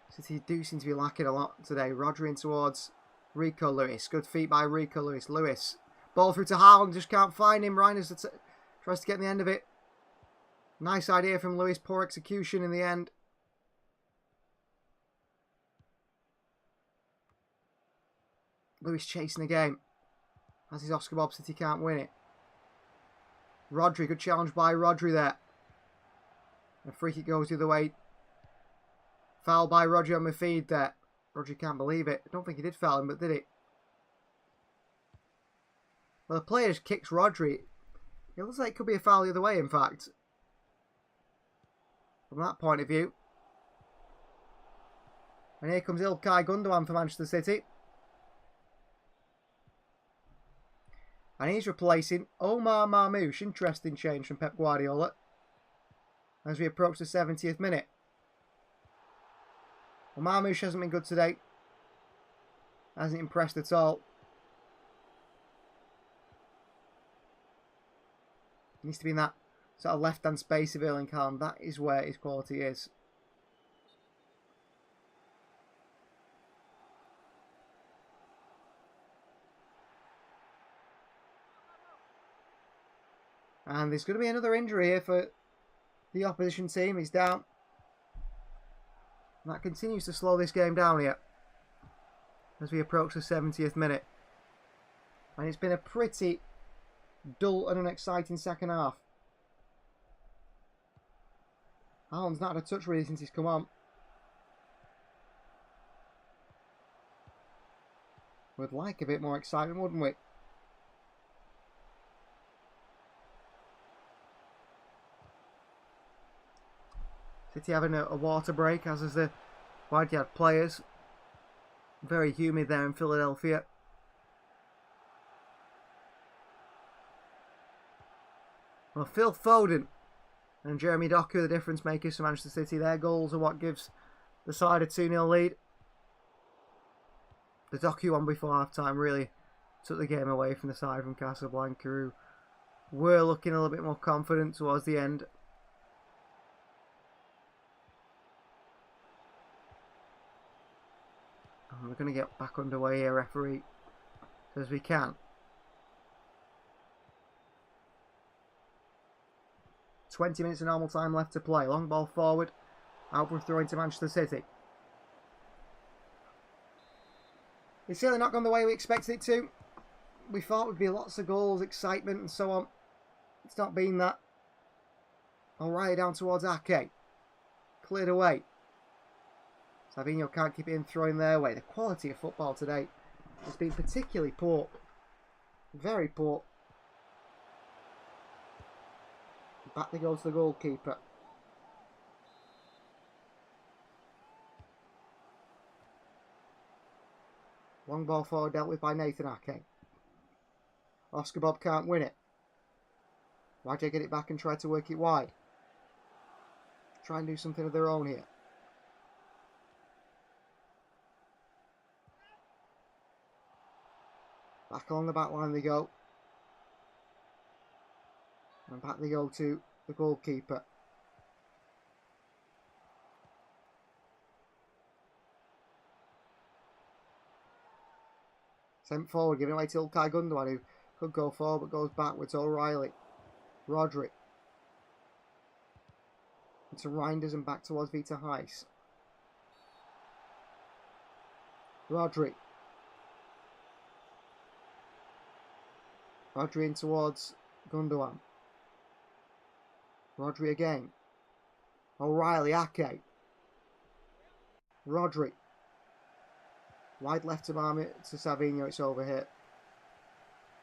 City do seem to be lacking a lot today. Rodri in towards Rico Lewis. Good feet by Rico Lewis. Lewis. Ball through to Haaland. Just can't find him. Reinders tries to get in the end of it. Nice idea from Lewis, poor execution in the end. Lewis chasing the game. As his Oscar Bob City can't win it. Rodri, good challenge by Rodri there. And free kick goes the other way. Foul by Rodri on my feed there. Rodri can't believe it. I don't think he did foul him, but did he? Well, the player just kicks Rodri. It looks like it could be a foul the other way, in fact. From that point of view. And here comes İlkay Gundogan for Manchester City. And he's replacing Omar Marmoush. Interesting change from Pep Guardiola. As we approach the 70th minute. Well, Marmoush hasn't been good today. Hasn't impressed at all. He needs to be in that sort of left-hand space of Erling Haaland. That is where his quality is. And there's going to be another injury here for the opposition team. He's down. And that continues to slow this game down here. As we approach the 70th minute. And it's been a pretty dull and unexciting second half. Haaland's not had a touch really since he's come on. We'd like a bit more excitement, wouldn't we? City having a water break, as is the Wydad players. Very humid there in Philadelphia. Well, Phil Foden and Jeremy Doku, the difference makers for Manchester City. Their goals are what gives the side a 2-0 lead. The Doku one before half-time really took the game away from the side from Casablanca, who were looking a little bit more confident towards the end. And we're going to get back underway here, referee, as we can. 20 minutes of normal time left to play. Long ball forward. Out for throw into Manchester City. It's certainly not gone the way we expected it to. We thought it would be lots of goals, excitement and so on. It's not been that. O'Reilly down towards Ake. Cleared away. Savinho can't keep it in, throwing their way. The quality of football today has been particularly poor. Very poor. Back they go to the goalkeeper. Long ball forward dealt with by Nathan Ake. Oscar Bob can't win it. Wydad get it back and try to work it wide. Try and do something of their own here. Back along the back line they go. And back they go to the goalkeeper. Sent forward, giving away to İlkay Gundogan, who could go forward but goes backwards. O'Reilly. Rodri. Into Reinders and back towards Vita Heiss. Rodri. Rodri in towards Gundogan. Rodri again. O'Reilly, Ake. Rodri. Wide left to Savinho, it's over here.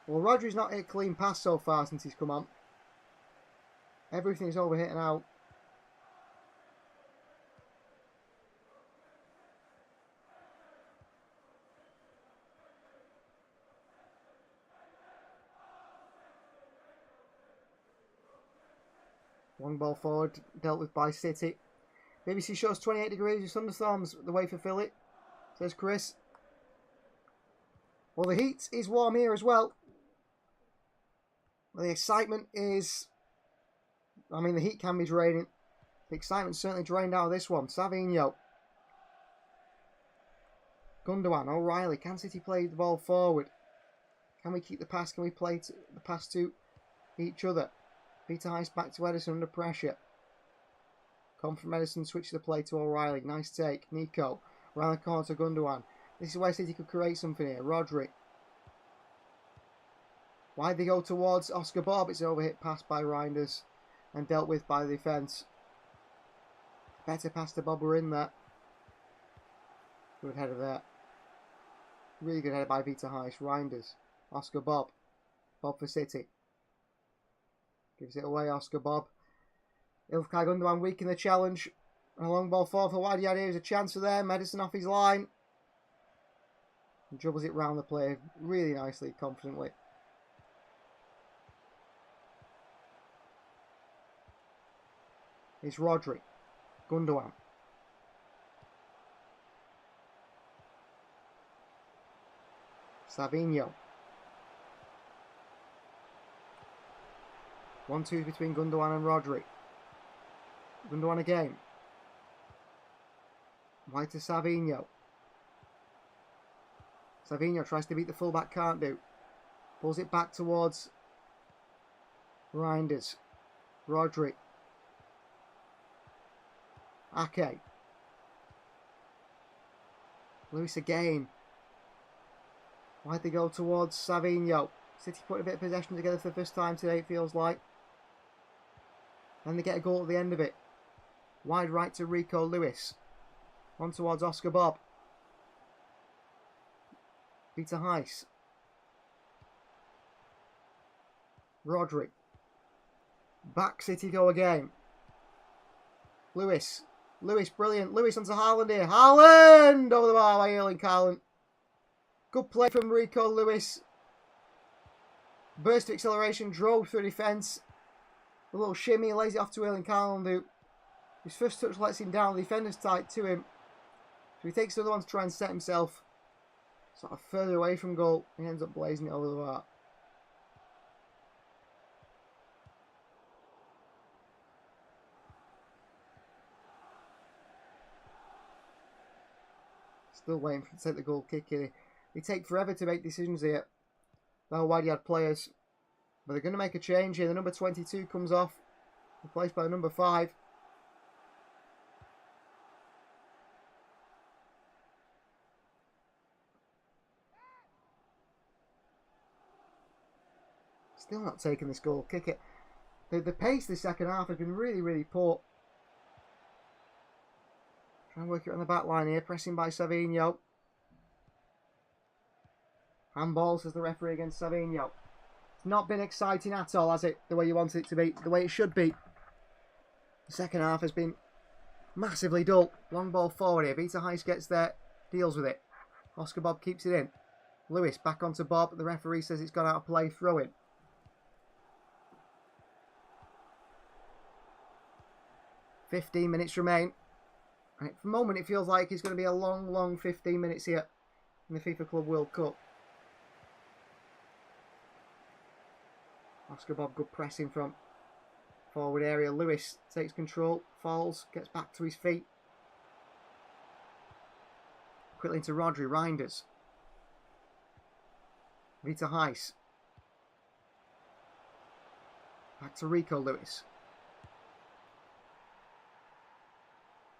Well, Rodri's not hit a clean pass so far since he's come on. Everything's over hit and out. Long ball forward, dealt with by City. BBC shows 28 degrees with thunderstorms the way for Philly, says Chris. Well, the heat is warm here as well. The excitement is... I mean, the heat can be draining. The excitement's certainly drained out of this one. Savinho. Gundogan, O'Reilly. Can City play the ball forward? Can we keep the pass? Can we play the pass to each other? Vita Heiss back to Ederson under pressure. Confident Medicine switches the play to O'Reilly. Nice take. Nico. Around the corner to Gundogan. This is where City could create something here. Rodri. Why'd they go towards Oscar Bob? It's overhit pass by Reinders and dealt with by the defence. Better pass to Bob. We're in there. Good header there. Really good header by Peter Heiss. Reinders. Oscar Bob. Bob for City. Gives it away, Oscar Bob. Ilkay Gundogan weak in the challenge. And a long ball forward for Wydad. Here's a chance for them. Medicine off his line. And dribbles it round the play really nicely, confidently. It's Rodri. Gundogan. Savinho. 1-2 between Gundogan and Rodri. Gundogan again. Wide to Savinho. Savinho tries to beat the fullback, can't do. Pulls it back towards Reinders. Rodri. Ake. Lewis again. Why'd they go towards Savinho? City put a bit of possession together for the first time today, it feels like. Then they get a goal at the end of it. Wide right to Rico Lewis. On towards Oscar Bob. Peter Heiss. Rodri. Back City go again. Lewis. Lewis, brilliant. Lewis onto Haaland here. Haaland! Over the bar by Erling Haaland. Good play from Rico Lewis. Burst of acceleration, drove through defence. A little shimmy, lays it off to Erling Haaland, who his first touch lets him down. The defender's tight to him. So he takes another one to try and set himself sort of further away from goal. He ends up blazing it over the bar. Still waiting for him to take the goal kick here. They take forever to make decisions here. The Wydad players. But they're going to make a change here. The number 22 comes off. Replaced by the number 5. Still not taking this goal kick. It. The pace this second half has been really, really poor. Try and work it on the back line here. Pressing by Savinho. Handball, says the referee, against Savinho. It's not been exciting at all, has it? The way you want it to be. The way it should be. The second half has been massively dull. Long ball forward here. Peter Heiss gets there. Deals with it. Oscar Bob keeps it in. Lewis back onto Bob. The referee says it's gone out of play. Throw in. "15 minutes remain. And for the moment it feels like it's going to be a long, long 15 minutes here in the FIFA Club World Cup. Oscar Bob, good pressing from forward area. Lewis takes control, falls, gets back to his feet. Quickly into Rodri, Reinders. Peter Heiss. Back to Rico Lewis.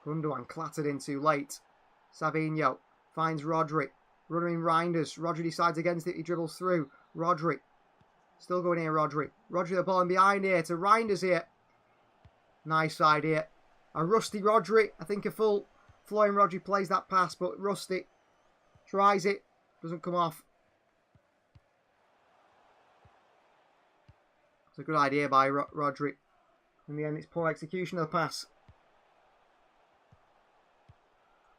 Gundogan clattered in too late. Savinho finds Rodri. Running Reinders. Rodri decides against it. He dribbles through. Rodri. Still going here, Rodri. Rodri the ball in behind here to Reinders here. Nice side here. A rusty Rodri. I think a full flowing Rodri plays that pass, but rusty. Tries it. Doesn't come off. It's a good idea by Rodri. In the end, it's poor execution of the pass.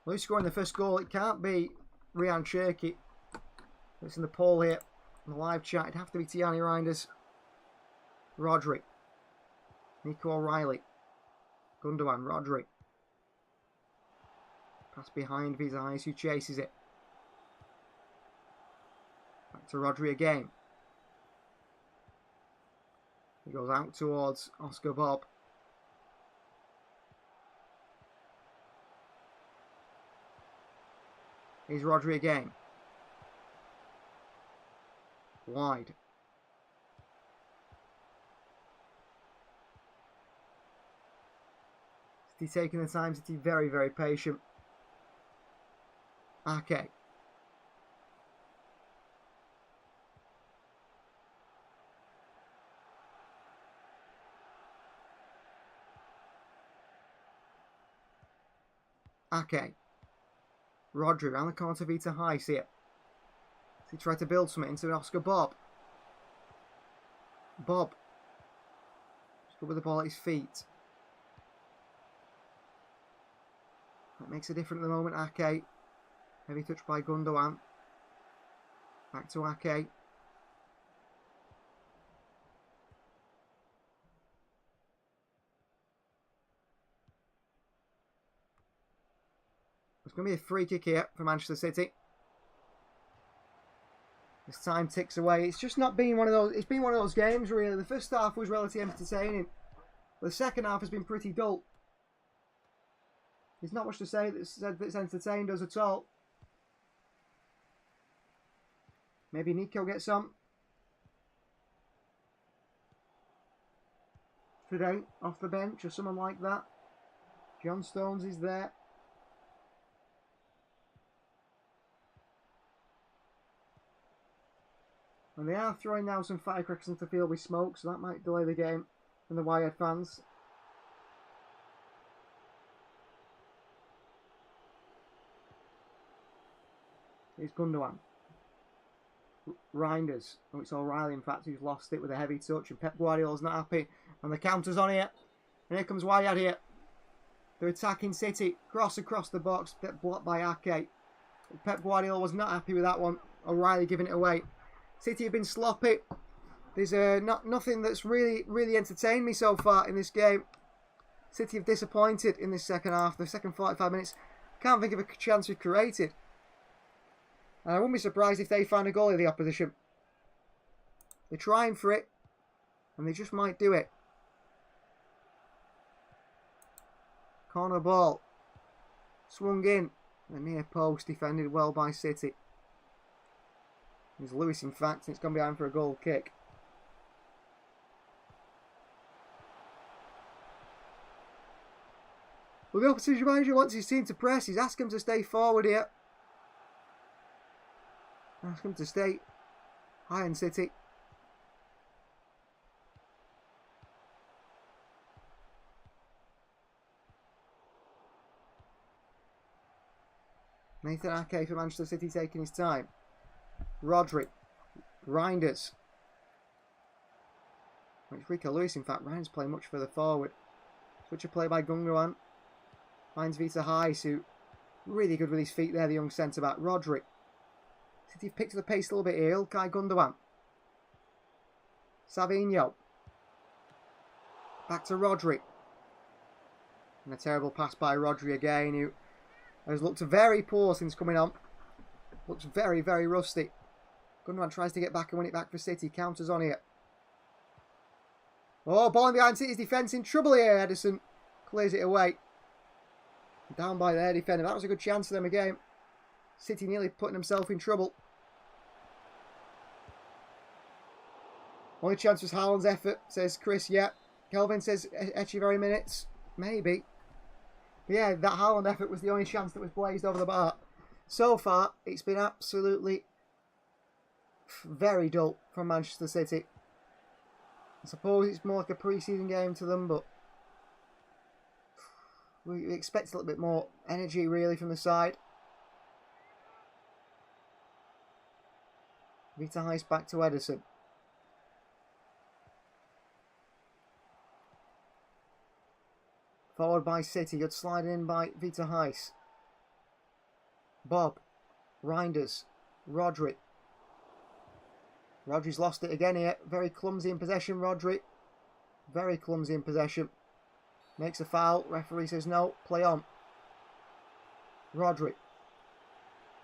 Who's scoring the first goal? It can't be Ryan Cherky. It's in the poll here. In the live chat, it'd have to be Tiani Reinders. Rodri. Nico O'Reilly. Gundogan. Rodri. Pass behind Peter Heiss, who chases it. Back to Rodri again. He goes out towards Oscar Bob. Here's Rodri again. Wide. City taking the time. City very, very patient. Ake. Ake. Rodri around the corner to Vita Heiss here. He tried to build something into Oscar Bob. Bob. Just good with the ball at his feet. That makes a difference at the moment. Ake. Heavy touch by Gundogan. Back to Ake. It's going to be a free kick here for Manchester City. As time ticks away, it's just not been one of those. It's been one of those games really. The first half was relatively entertaining. The second half has been pretty dull. There's not much to say that's entertained us at all. Maybe Nico gets some today off the bench or someone like that. John Stones is there. And they are throwing now some firecrackers into the field with smoke, so that might delay the game from the Wydad fans. Here's Gundogan. Reinders. Oh, it's O'Reilly, in fact, who's lost it with a heavy touch, and Pep Guardiola's not happy. And the counter's on here. And here comes Wydad here. They're attacking City. Cross across the box, blocked by Ake. Pep Guardiola was not happy with that one. O'Reilly giving it away. City have been sloppy. There's nothing that's really entertained me so far in this game. City have disappointed in this second half. The second 45 minutes, can't think of a chance we've created. And I wouldn't be surprised if they find a goal of the opposition. They're trying for it, and they just might do it. Corner ball. Swung in. The near post, defended well by City. There's Lewis, in fact, and it's gone behind for a goal kick. Well, the opposition manager wants his team to press. He's asked him to stay forward here. Ask him to stay high in City. Nathan Ake for Manchester City taking his time. Rodri. Reinders. It's Rico Lewis, in fact. Reinders playing much further forward. Switch of play by Gundogan. Finds Vita Heiss, who really good with his feet there, the young centre-back. Rodri. City have picked up the pace a little bit here. Ilkay Gundogan. Savinho. Back to Rodri. And a terrible pass by Rodri again, who has looked very poor since coming on. Looks very, very rusty. Gundogan tries to get back and win it back for City. Counters on here. Oh, ball in behind City's defence. In trouble here, Ederson. Clears it away. Down by their defender. That was a good chance for them again. City nearly putting themselves in trouble. Only chance was Haaland's effort, says Chris. Yeah. Kelvin says Echeverry minutes. Maybe. But yeah, that Haaland effort was the only chance that was blazed over the bar. So far, it's been absolutely very dull from Manchester City. I suppose it's more like a pre-season game to them, but we expect a little bit more energy really from the side. Vita Heiss back to Ederson. Forward by City, good sliding in by Vita Heiss. Bob. Reinders. Rodri. Rodri's lost it again here. Very clumsy in possession, Rodri. Very clumsy in possession. Makes a foul. Referee says no. Play on. Rodri.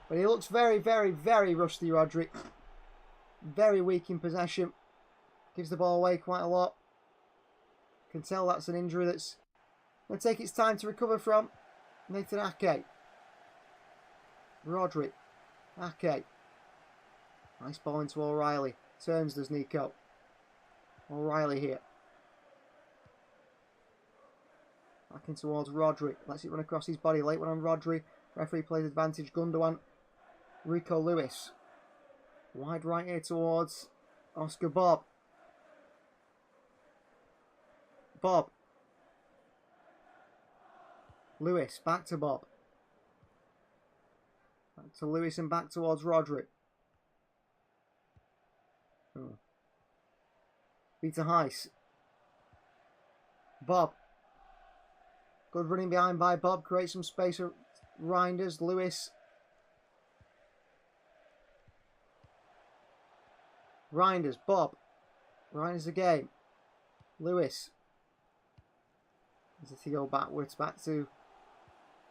But he looks very, very, very rusty, Rodri. Very weak in possession. Gives the ball away quite a lot. Can tell that's an injury that's going to take its time to recover from. Nathan Ake. Rodri. Ake. Nice ball into O'Reilly. Turns does Nico. O'Reilly here. Back in towards Rodri. Lets it run across his body. Late one on Rodri. Referee plays advantage. Gundogan. Rico Lewis. Wide right here towards Oscar Bob. Bob. Lewis. Back to Bob. Back to Lewis and back towards Rodri. Peter Heiss. Bob. Good running behind by Bob. Creates some space for Reinders. Lewis. Reinders. Bob. Reinders again. Lewis. As if he go backwards. Back to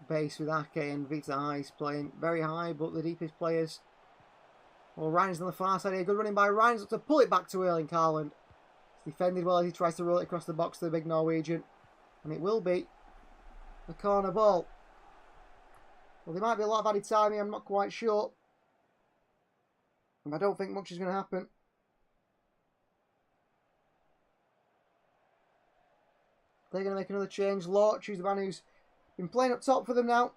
base with Ake and Victor Heiss playing very high, but the deepest players. Well, Reinders on the far side here. Good running by Reinders to pull it back to Erling Haaland. It's defended well as he tries to roll it across the box to the big Norwegian. And it will be the corner ball. Well, there might be a lot of added time here, I'm not quite sure. And I don't think much is going to happen. They're going to make another change. Lorch, who's the man who's been playing up top for them now.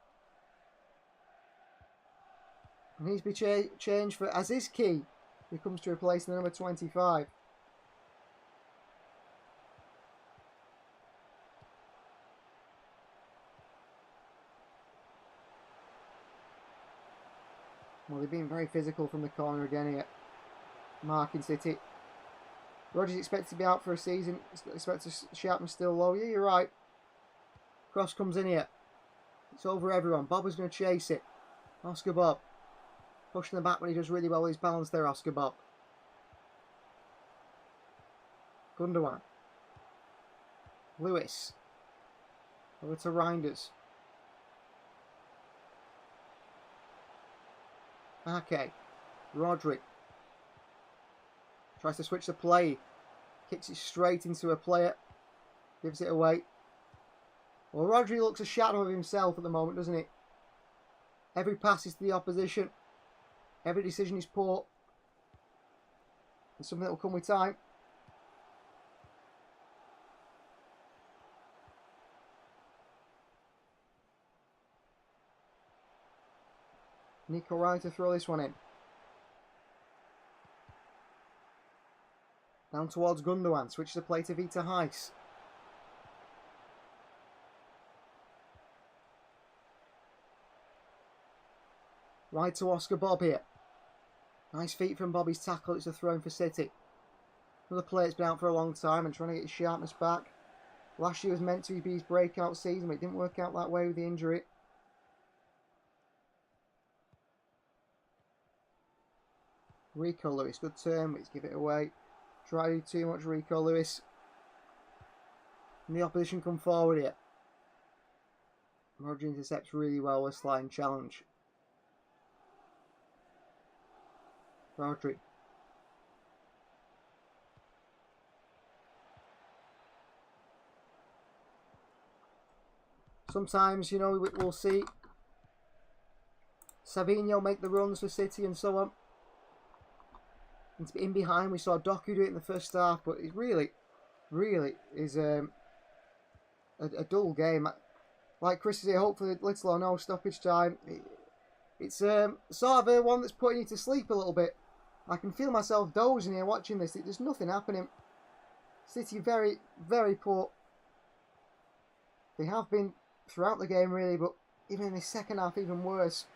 And he's been changed for Aziz Ki, who comes to replace the number 25. Well, they've been very physical from the corner again here. Marking City. Rodgers expected to be out for a season. Expected sharpness still low. Yeah, you're right. Cross comes in here. It's over everyone. Bob was going to chase it. Oscar Bob. Pushing the back when he does really well with his balance there, Oscar Bob. Gundogan. Lewis. Over to Reinders. Ake. Rodri. Tries to switch the play. Kicks it straight into a player. Gives it away. Well, Rodri looks a shadow of himself at the moment, doesn't he? Every pass is to the opposition. Every decision is poor. It's something that will come with time. Nico Ryan to throw this one in. Down towards Gundogan. Switches the play to Vita Heiss. Right to Oscar Bob here. Nice feet from Bobby's tackle. It's a throw in for City. Another player that's been out for a long time and trying to get his sharpness back. Last year was meant to be his breakout season, but it didn't work out that way with the injury. Rico Lewis, good turn, but he's give it away. Try to do too much, Rico Lewis. And the opposition come forward here. Rodri intercepts really well with sliding challenge. Rodri. Sometimes, you know, we'll see Savinho make the runs for City and so on. In behind, we saw Doku do it in the first half, but it really is a dull game. Like Chris said, hopefully little or no stoppage time. It's sort of one that's putting you to sleep a little bit. I can feel myself dozing here watching this. There's nothing happening. City very, very poor. They have been throughout the game really, but even in the second half, even worse.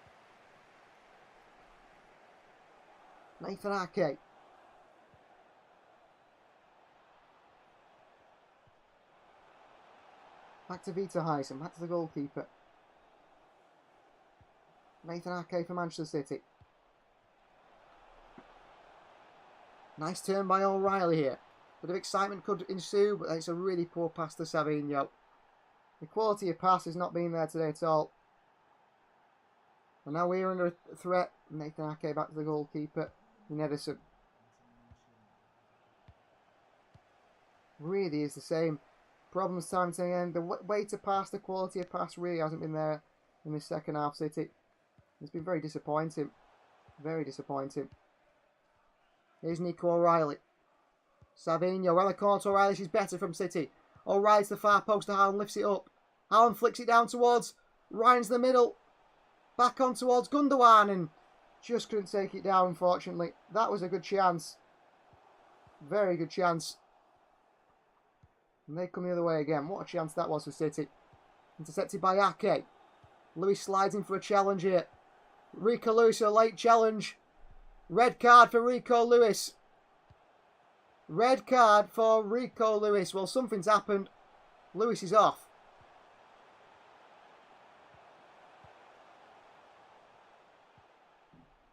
Nathan Ake. Back to Vita Heiss and back to the goalkeeper. Nathan Ake for Manchester City. Nice turn by O'Reilly here. Bit of excitement could ensue, but it's a really poor pass to Savinho. The quality of pass has not been there today at all. And now we're under a threat. Nathan Ake back to the goalkeeper in Edison. Really is the same problems time to end. The way to pass, the quality of pass really hasn't been there in the second half. City. It's been very disappointing. Very disappointing. Here's Nico O'Reilly. Savinho, well, the corner to O'Reilly. She's better from City. O'Reilly to the far post. Haaland lifts it up. Allen flicks it down towards Ryan's the middle. Back on towards Gundogan and just couldn't take it down, unfortunately. That was a good chance. Very good chance. And they come the other way again. What a chance that was for City. Intercepted by Ake. Lewis slides in for a challenge here. Rico Lewis, a late challenge. Red card for Rico Lewis. Red card for Rico Lewis. Well, something's happened. Lewis is off.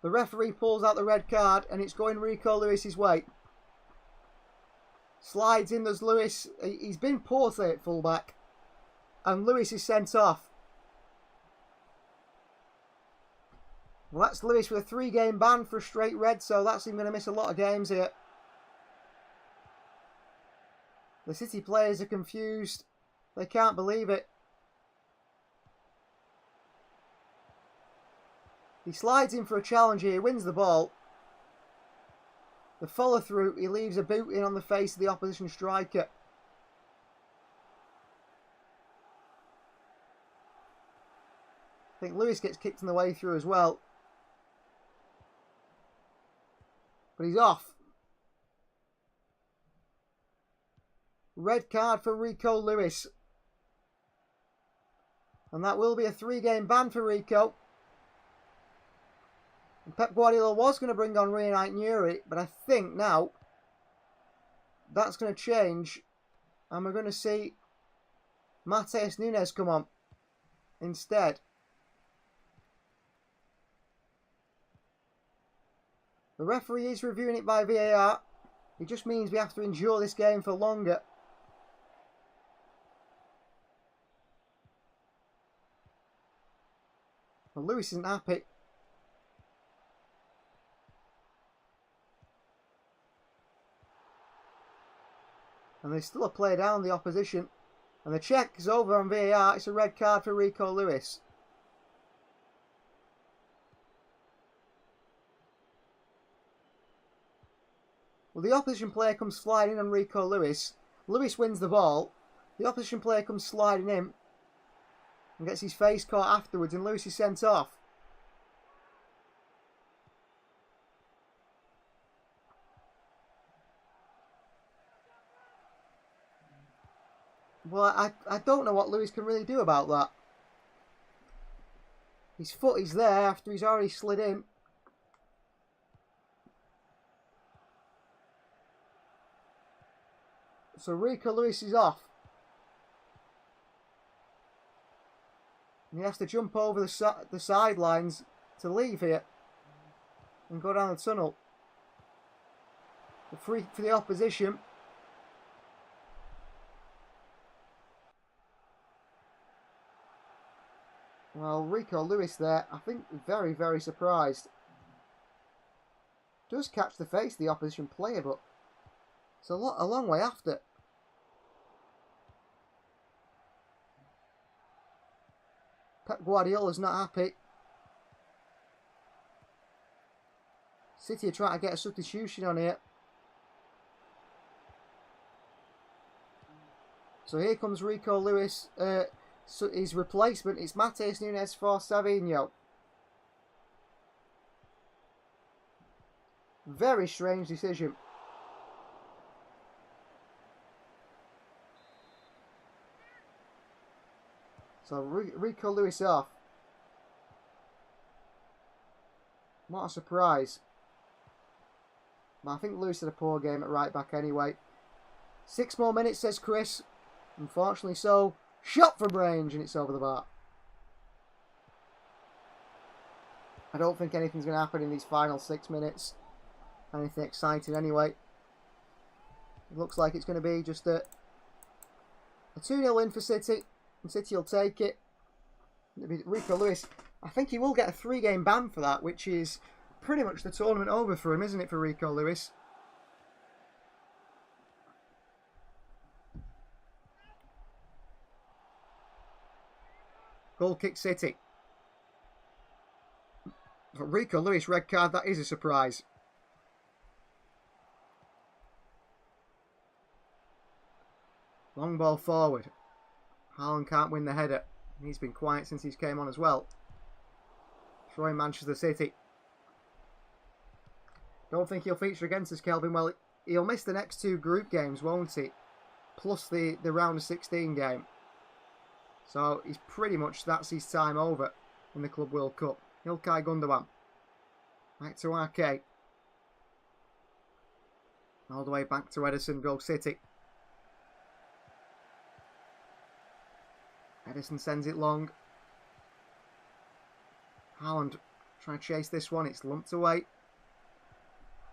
The referee pulls out the red card and it's going Rico Lewis's way. Slides in, there's Lewis. He's been poor today at fullback. And Lewis is sent off. Well, that's Lewis with a 3-game ban for a straight red, so that's him going to miss a lot of games here. The City players are confused. They can't believe it. He slides in for a challenge here, wins the ball. The follow through, he leaves a boot in on the face of the opposition striker. I think Lewis gets kicked in the way through as well. But he's off. Red card for Rico Lewis. And that will be a 3-game ban for Rico. And Pep Guardiola was going to bring on Reunite Nuri, but I think now that's going to change. And we're going to see Matheus Nunes come on instead. The referee is reviewing it by VAR. It just means we have to endure this game for longer. Well, Lewis isn't happy. And there's still a play down the opposition. And the check is over on VAR. It's a red card for Rico Lewis. Well, the opposition player comes sliding in on Rico Lewis. Lewis wins the ball. The opposition player comes sliding in and gets his face caught afterwards, and Lewis is sent off. Well, I don't know what Lewis can really do about that. His foot is there after he's already slid in. So Rico Lewis is off. And he has to jump over the sidelines to leave here and go down the tunnel. Free for the opposition. Well, Rico Lewis there, I think very, very surprised. Does catch the face of the opposition player, but it's a long way after. Pep Guardiola's not happy. City are trying to get a substitution on here. So here comes Rico Lewis. So his replacement is Matheus Nunes for Savinho. Very strange decision. So Rico Lewis off. What a surprise. I think Lewis had a poor game at right back anyway. 6 more minutes, says Chris. Unfortunately so. Shot from range and it's over the bar. I don't think anything's going to happen in these final 6 minutes. Anything exciting anyway. It looks like it's going to be just a 2-0 win for City. And City will take it. It'll be Rico Lewis. I think he will get a 3-game ban for that, which is pretty much the tournament over for him, isn't it, for Rico Lewis? Goal kick City. For Rico Lewis, red card, that is a surprise. Long ball forward. Haaland can't win the header. He's been quiet since he's came on as well. Throwing Manchester City. Don't think he'll feature against us, Kelvin. Well, he'll miss the next 2 group games, won't he? Plus the round of 16 game. So he's pretty much, that's his time over in the Club World Cup. İlkay Gundogan. Back to Ake. All the way back to Ederson, goes City. Ederson sends it long. Haaland trying to chase this one. It's lumped away.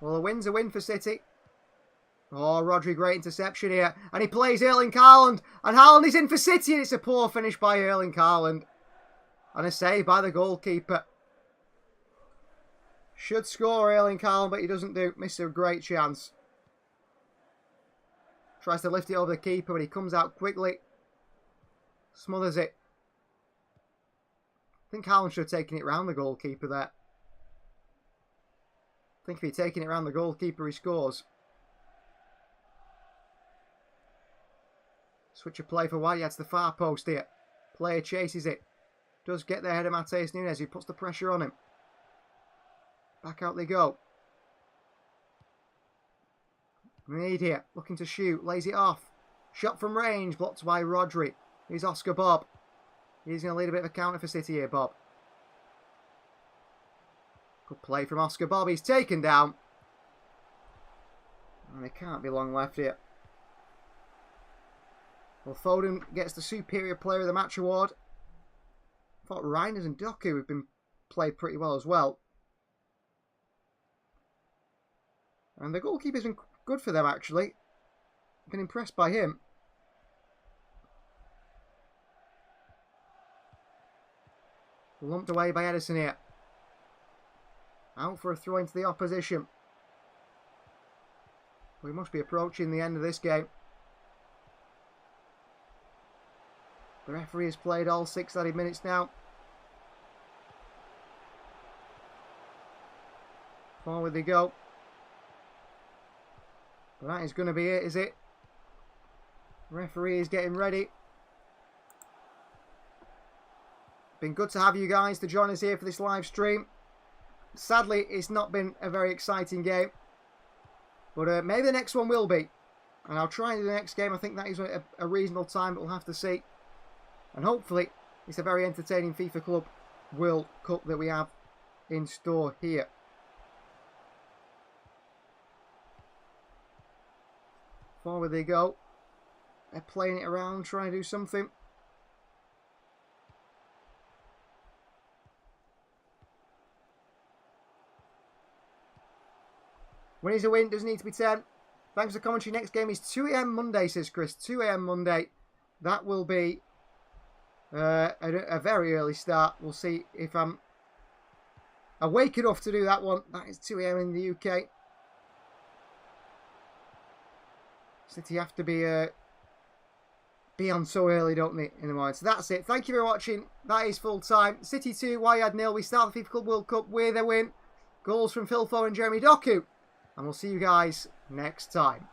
Well, a win's a win for City. Oh, Rodri, great interception here. And he plays Erling Haaland. And Haaland is in for City. And it's a poor finish by Erling Haaland. And a save by the goalkeeper. Should score Erling Haaland, but he doesn't do. Misses a great chance. Tries to lift it over the keeper, but he comes out quickly. Smothers it. I think Haaland should have taken it round the goalkeeper there. I think if he'd taken it round the goalkeeper, he scores. Switch of play for Wydad to the far post here. Player chases it. Does get the head of Matheus Nunes, who puts the pressure on him. Back out they go. Reed here, looking to shoot, lays it off. Shot from range, blocked by Rodri. Here's Oscar Bob. He's going to lead a bit of a counter for City here, Bob. Good play from Oscar Bob. He's taken down. And there can't be long left here. Well, Foden gets the Superior Player of the Match award. I thought Reinders and Doku have been played pretty well as well. And the goalkeeper's been good for them, actually. Been impressed by him. Lumped away by Ederson here. Out for a throw into the opposition. We must be approaching the end of this game. The referee has played all 6 added minutes now. Forward they go. But that is going to be it, is it? Referee is getting ready. Been good to have you guys to join us here for this live stream. Sadly, it's not been a very exciting game. But maybe the next one will be. And I'll try and do the next game. I think that is a reasonable time, but we'll have to see. And hopefully, it's a very entertaining FIFA Club World Cup that we have in store here. Forward they go. They're playing it around, trying to do something. Win is a win, doesn't need to be 10. Thanks for the commentary. Next game is 2 AM Monday, says Chris. 2 AM Monday. That will be a very early start. We'll see if I'm awake enough to do that one. That is 2 AM in the UK. City have to be on so early, don't they, in the morning. So that's it. Thank you for watching. That is full time. City 2, Wydad 0. We start the FIFA Club World Cup with a win. Goals from Phil Foden and Jeremy Doku. And we'll see you guys next time.